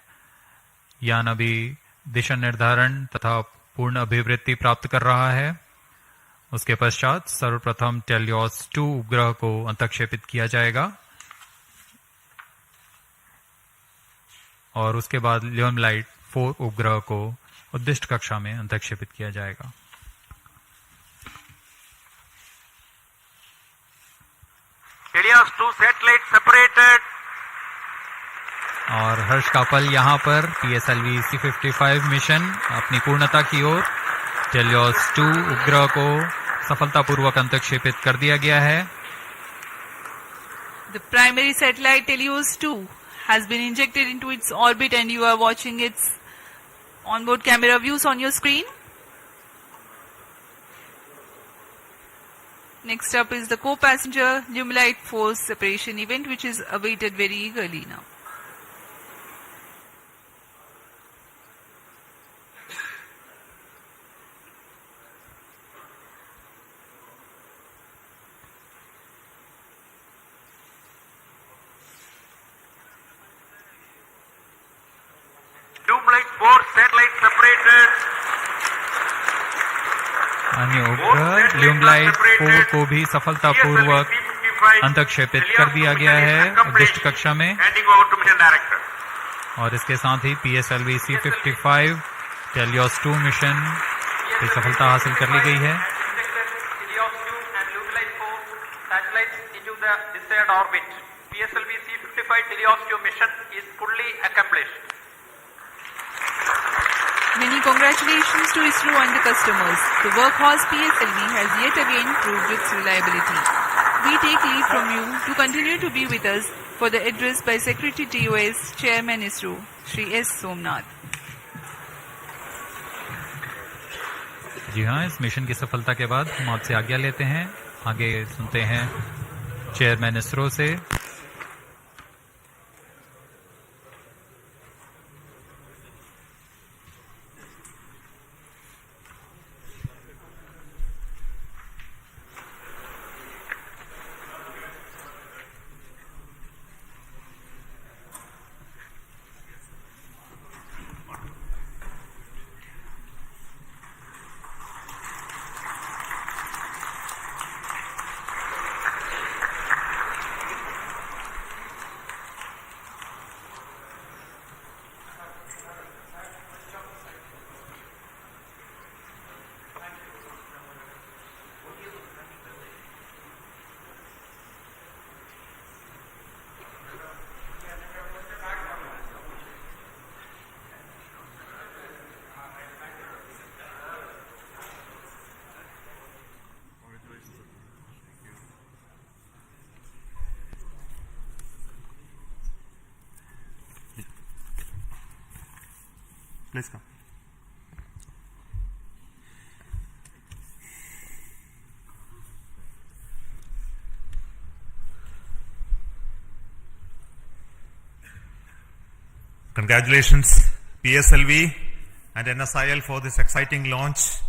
B: यान अभी दिशा निर्धारण तथा पूर्ण अभिवृत्ति प्राप्त कर रहा है। उसके पश्चात सर्वप्रथम TeLEOS-2 उपग्रह को अंतक्षेपित किया जाएगा और उसके बाद ल्यूमलाइट 4 उपग्रह को उद्दिष्ट कक्षा में अंतक्षेपित किया जाएगा।
K: TeLEOS-2 satellite separated.
B: और हर्ष का पल यहाँ पर PSLV-C55 मिशन अपनी पूर्णता की ओर TeLEOS-2 उपग्रह को सफलतापूर्वक अंतक्षेपित कर दिया गया है।
A: The primary satellite TeLEOS-2 has been injected into its orbit and you are watching its onboard camera views on your screen. Next up is the co-passenger Lumilite 4 separation event, which is awaited very eagerly now.
K: Lumilite 4 satellite separated.
B: अन्य उपग्रह ल्यूमलाइट 4 को भी सफलतापूर्वक अंतक्षेपित कर दिया गया है उद्दिष्ट कक्षा में और इसके साथ ही PSLV-C55 TeLEOS-2 मिशन की सफलता हासिल कर ली गई है।
G: TeLEOS-2 and Lumilite 4 satellites into the desired orbit. PSLV-C55 TeLEOS-2 mission is fully accomplished.
A: Many congratulations to ISRO and the customers. The workhorse PSLV has yet again proved its reliability. We take leave from you to continue to be with us for the address by Secretary TOS, Chairman ISRO, Shri S. Somnath.
B: जी हाँ, इस mission की सफलता के बाद हम आपसे आज्ञा लेते हैं। आगे सुनते हैं चेयरमैन इसरो से।
L: Please come. Congratulations PSLV and NSIL for this exciting launch.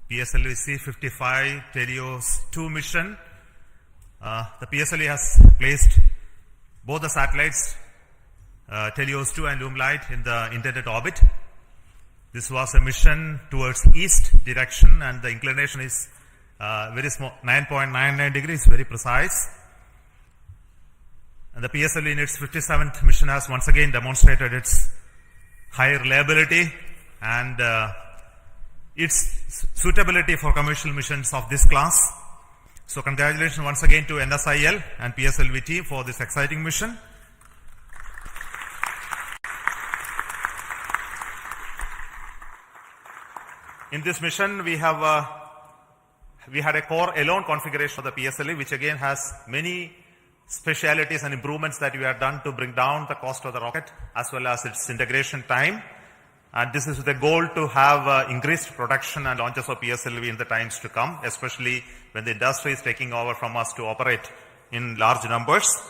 L: PSLV-C55 TeLEOS-2 mission. The PSLV has placed both the satellites TeLEOS-2 and Lumilite in the intended orbit. This was a mission towards east direction and the inclination is very small, 9.99 degrees, very precise. And the PSLV in its 57th mission has once again demonstrated its high reliability and its suitability for commercial missions of this class. So congratulations once again to NSIL and PSLV team for this exciting mission. In this mission, we had a core alone configuration of the PSLV, which again has many specialities and improvements that we have done to bring down the cost of the rocket as well as its integration time. And this is with the goal to have increased production and launches of PSLV in the times to come, especially when the industry is taking over from us to operate in large numbers.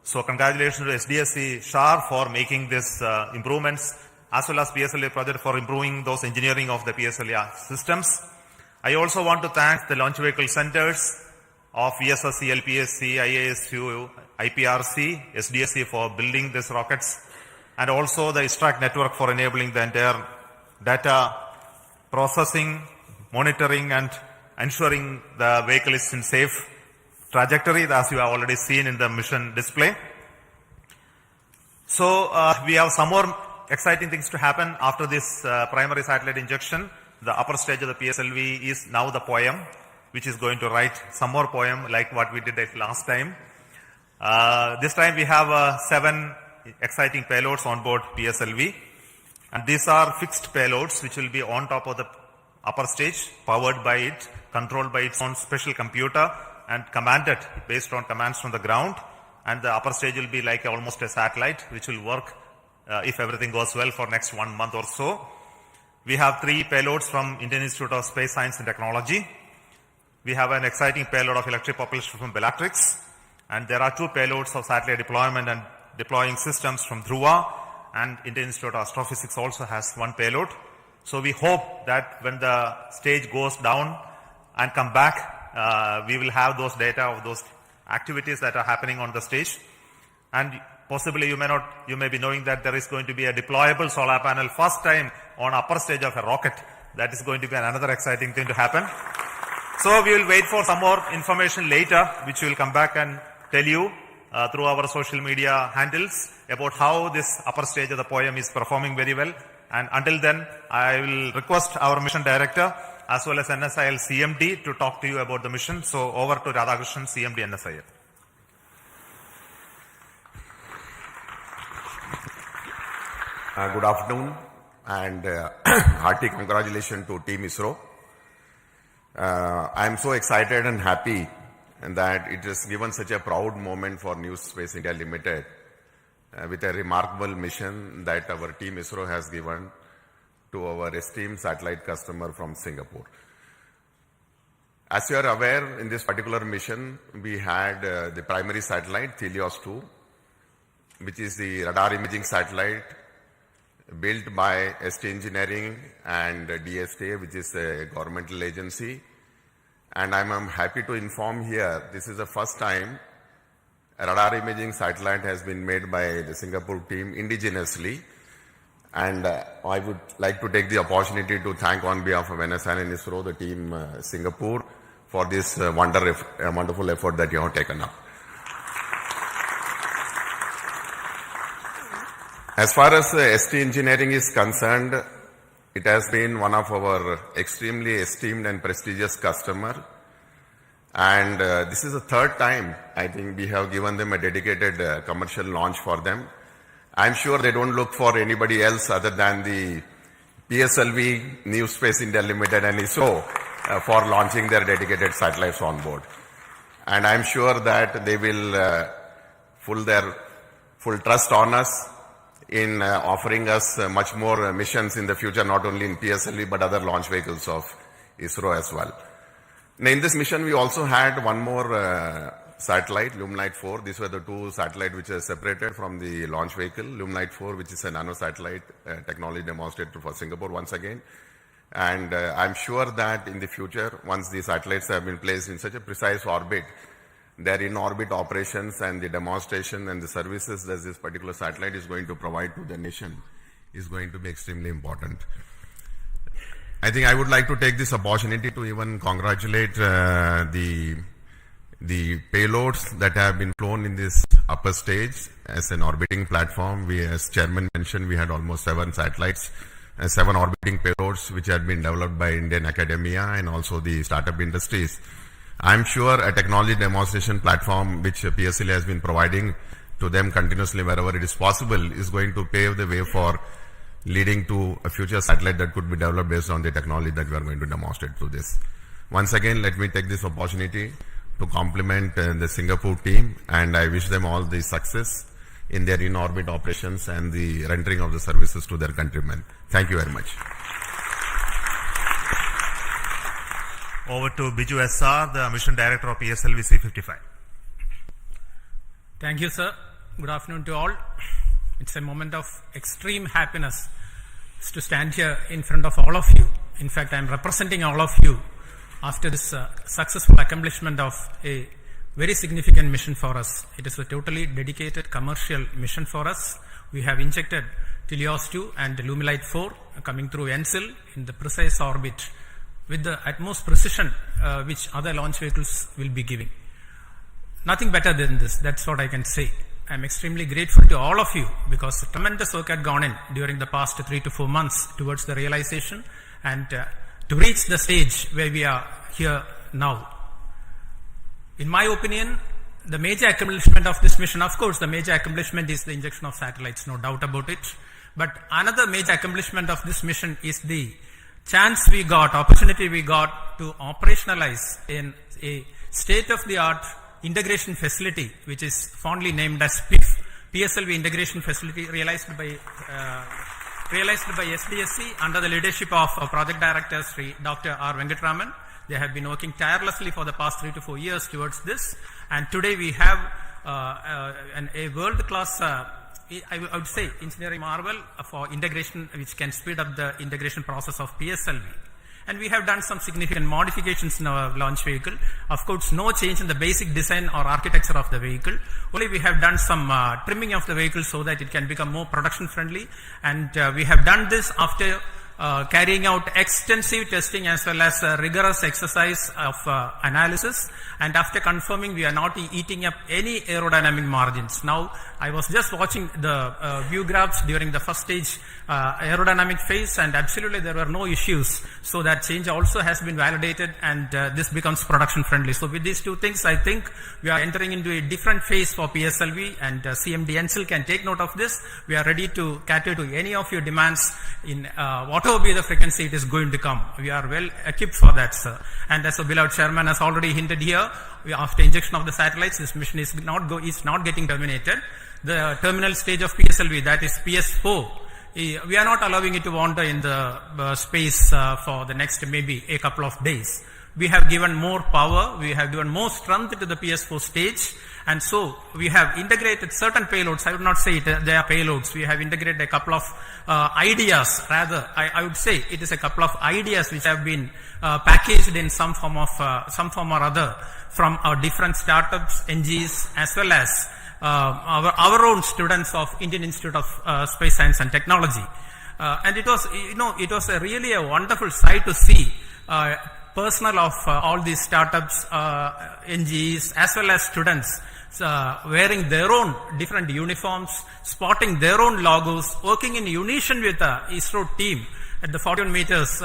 L: So congratulations to SDSC SHAR for making these improvements, as well as PSLV project for improving those engineering of the PSLV systems. I also want to thank the launch vehicle centers of ESSC, LPSC, IASU, IPRC, SDSC for building these rockets, and also the ISTRAC network for enabling the entire data processing, monitoring, and ensuring the vehicle is in safe trajectory, as you have already seen in the mission display. So we have some more exciting things to happen after this primary satellite injection. The upper stage of the PSLV is now the poem, which is going to write some more poem like what we did last time. This time we have 7 exciting payloads on board PSLV, and these are fixed payloads which will be on top of the upper stage, powered by it, controlled by its own special computer, and commanded based on commands from the ground. And the upper stage will be like almost a satellite which will work if everything goes well for next 1 month or so. We have 3 payloads from Indian Institute of Space Science and Technology. We have an exciting payload of electric propulsion from Bellatrix, and there are 2 payloads of satellite deployment and deploying systems from Dhruva, and Indian Institute of Astrophysics also has 1 payload. So we hope that when the stage goes down and come back, we will have those data of those activities that are happening on the stage. And possibly you may be knowing that there is going to be a deployable solar panel first time on upper stage of a rocket, That is going to be another exciting thing to happen. So we will wait for some more information later, which we will come back and tell you through our social media handles about how this upper stage of the poem is performing very well. And until then, I will request our mission director as well as NSIL CMD to talk to you about the mission. So over to Radhakrishnan, CMD NSIL.
M: Good afternoon and hearty congratulations to Team ISRO. I am so excited and happy that it has given such a proud moment for New Space India Limited with a remarkable mission that our Team ISRO has given to our esteemed satellite customer from Singapore. As you are aware, in this particular mission, we had the primary satellite, TeLEOS-2, which is the radar imaging satellite built by ST Engineering and DSTA, which is a governmental agency. And I'm happy to inform here, this is the first time a radar imaging satellite has been made by the Singapore team indigenously. And I would like to take the opportunity to thank on behalf of NSIL and ISRO, the team Singapore, for this wonderful effort that you have taken up. As far as ST Engineering is concerned, it has been one of our extremely esteemed and prestigious customer. And this is the third time, I think, we have given them a dedicated commercial launch for them. I'm sure they don't look for anybody else other than the PSLV, New Space India Limited and ISRO for launching their dedicated satellites on board. And I'm sure that they will full trust on us in offering us much more missions in the future, not only in PSLV but other launch vehicles of ISRO as well. Now, in this mission, we also had one more satellite, Luminite 4. These were the two satellites which are separated from the launch vehicle. Luminite 4, which is a nano satellite technology demonstrated for Singapore once again. And I'm sure that in the future, once these satellites have been placed in such a precise orbit, their in-orbit operations and the demonstration and the services that this particular satellite is going to provide to the nation is going to be extremely important. I think I would like to take this opportunity to even congratulate the payloads that have been flown in this upper stage as an orbiting platform. We, as Chairman mentioned, we had almost 7 satellites and 7 orbiting payloads which had been developed by Indian academia and also the startup industries. I'm sure a technology demonstration platform which PSLV has been providing to them continuously wherever it is possible is going to pave the way for leading to a future satellite that could be developed based on the technology that we are going to demonstrate through this. Once again, let me take this opportunity to compliment the Singapore team, and I wish them all the success in their in-orbit operations and the rendering of the services to their countrymen. Thank you very much.
L: Over to Biju SR, the Mission Director of PSLV-C55.
N: Thank you, sir. Good afternoon to all. It's a moment of extreme happiness to stand here in front of all of you. In fact, I'm representing all of you after this successful accomplishment of a very significant mission for us. It is a totally dedicated commercial mission for us. We have injected TeLEOS-2 and Luminite 4 coming through NSIL in the precise orbit with the utmost precision which other launch vehicles will be giving. Nothing better than this. That's what I can say. I'm extremely grateful to all of you because tremendous work had gone in during the past 3 to 4 months towards the realization and to reach the stage where we are here now. In my opinion, the major accomplishment of this mission, of course, the major accomplishment is the injection of satellites, no doubt about it. But another major accomplishment of this mission is the chance we got, opportunity we got to operationalize in a state-of-the-art integration facility, which is fondly named as PSLV integration facility, realized by SDSC under the leadership of Project Director Sri Dr. R. Venkatraman. They have been working tirelessly for the past 3 to 4 years towards this, and today we have a world-class, I would say, engineering marvel for integration, which can speed up the integration process of PSLV. And we have done some significant modifications in our launch vehicle. Of course, no change in the basic design or architecture of the vehicle. Only we have done some trimming of the vehicle so that it can become more production friendly. And we have done this after carrying out extensive testing as well as rigorous exercise of analysis, and after confirming we are not eating up any aerodynamic margins. Now, I was just watching the view graphs during the first stage aerodynamic phase, and absolutely there were no issues. So that change also has been validated, and this becomes production friendly. So with these two things, I think we are entering into a different phase for PSLV, and CMD NCL can take note of this. We are ready to cater to any of your demands in whatever be the frequency it is going to come. We are well equipped for that, sir. And as the beloved chairman has already hinted here, after injection of the satellites, this mission is not getting terminated. The terminal stage of PSLV, that is PS4, we are not allowing it to wander in the space for the next maybe a couple of days. We have given more power, we have given more strength to the PS4 stage, and so we have integrated certain payloads. I would not say they are payloads. We have integrated a couple of ideas, rather, I would say it is a couple of ideas which have been packaged in some form or other from our different startups, NGs, as well as our own students of Indian Institute of Space Science and Technology. And it was, it was really a wonderful sight to see personnel of all these startups, NGs, as well as students wearing their own different uniforms, spotting their own logos, working in unison with the ISRO team at the 41 meters,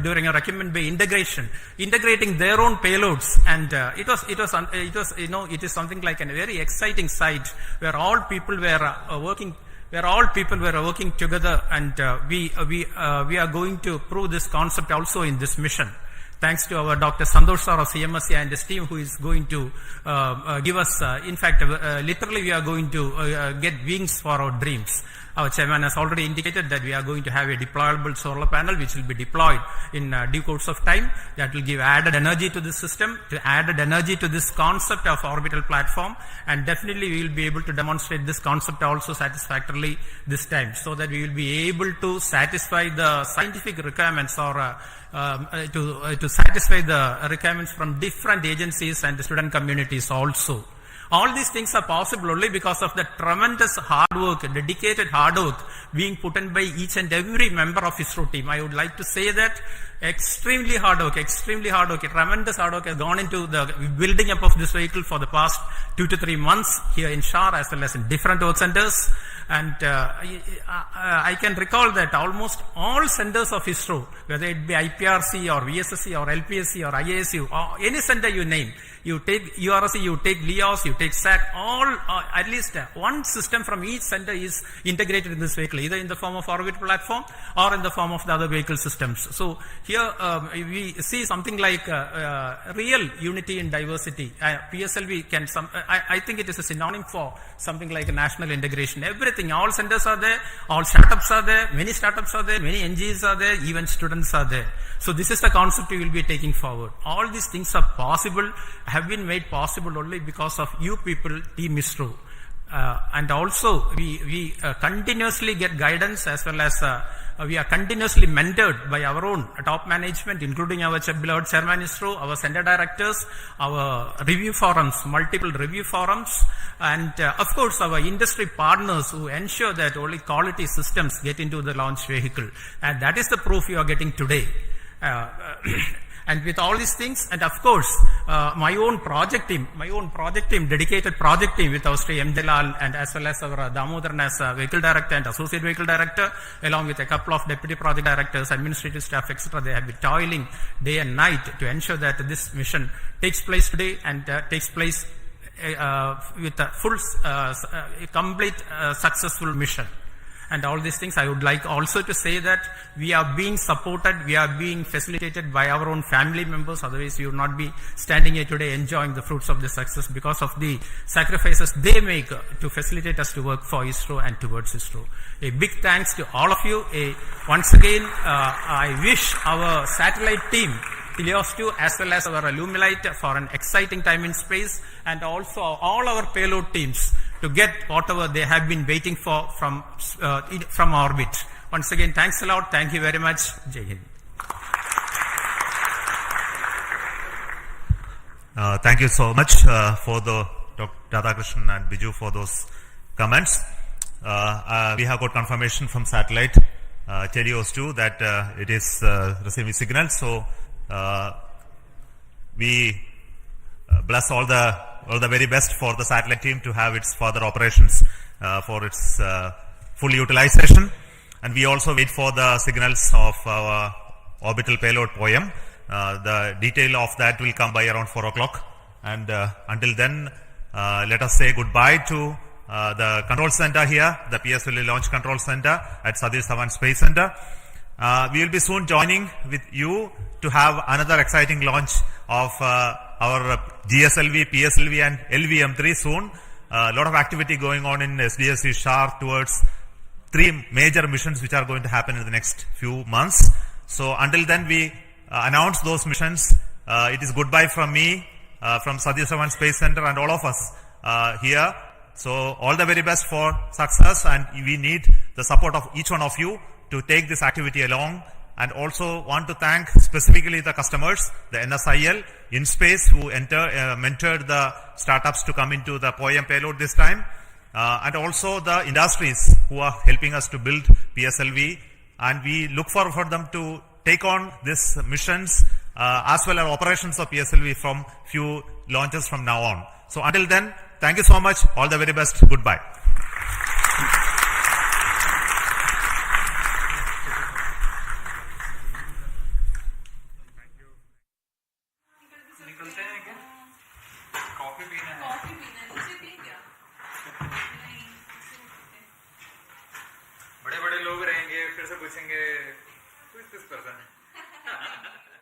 N: during a Recumbent Bay integration, integrating their own payloads, and it is something like a very exciting sight where all people were working. Where all people were working together, and we are going to prove this concept also in this mission. Thanks to our Dr. Santosh sir of CMSC and his team, who is going to give us, literally we are going to get wings for our dreams. Our chairman has already indicated that we are going to have a deployable solar panel which will be deployed in due course of time. That will give added energy to the system, added energy to this concept of orbital platform, and definitely we will be able to demonstrate this concept also satisfactorily this time, so that we will be able to satisfy the scientific requirements or to satisfy the requirements from different agencies and the student communities also. All these things are possible only because of the tremendous hard work, dedicated hard work being put in by each and every member of ISRO team. I would like to say that extremely hard work, tremendous hard work has gone into the building up of this vehicle for the past 2 to 3 months here in Shar as well as in different work centers. And I can recall that almost all centers of ISRO, whether it be IPRC or VSSC or LPSC or IASU or any center you name, you take URC, you take LEOS, you take SAT, all at least one system from each center is integrated in this vehicle, either in the form of orbit platform or in the form of the other vehicle systems. So here we see something like real unity in diversity. PSLV can I think it is a synonym for something like a national integration. Everything, all centers are there, all startups are there, many startups are there, many NGs are there, even students are there. So this is the concept we will be taking forward. All these things are possible, have been made possible only because of you people, Team ISRO. And also we continuously get guidance as well as we are continuously mentored by our own top management, including our beloved chairman ISRO, our center directors, our review forums, multiple review forums, and of course our industry partners who ensure that only quality systems get into the launch vehicle. And that is the proof you are getting today. And with all these things, and of course, my own project team, dedicated project team with our Sri M. Jalal and as well as our Damodaran as vehicle director and associate vehicle director, along with a couple of deputy project directors, administrative staff, etc. They have been toiling day and night to ensure that this mission takes place today and takes place with a full, complete, successful mission. And all these things, I would like also to say that we are being supported, we are being facilitated by our own family members. Otherwise, we would not be standing here today enjoying the fruits of this success because of the sacrifices they make to facilitate us to work for ISRO and towards ISRO. A big thanks to all of you. Once again, I wish our satellite team, TeLEOS-2 as well as our Lumilite for an exciting time in space, and also all our payload teams to get whatever they have been waiting for from orbit. Once again, thanks a lot. Thank you very much. Jai Hind.
L: Thank you so much for the Dr. Radhakrishnan and Biju for those comments. We have got confirmation from satellite TeLEOS-2 that it is receiving signals. So we bless all the very best for the satellite team to have its further operations for its full utilization. And we also wait for the signals of our orbital payload POEM. The detail of that will come by around 4 o'clock. And until then, let us say goodbye to the control center here, the PSLV Launch Control Center at Satish Dhawan Space Center. We will be soon joining with you to have another exciting launch of our GSLV, PSLV and LVM3 soon. A lot of activity going on in SDSC SHAR towards 3 major missions which are going to happen in the next few months. So until then we announce those missions. It is goodbye from me, from Satish Dhawan Space Center and all of us here. So all the very best for success, and we need the support of each one of you to take this activity along. And also want to thank specifically the customers, the NSIL, InSpace, who mentored the startups to come into the POEM payload this time, and also the industries who are helping us to build PSLV. And we look forward for them to take on these missions as well as operations of PSLV from few launches from now on. So until then, thank you so much. All the very best. Goodbye.
B: बड़े बड़े लोग रहेंगे, फिर से पूछेंगे किस person है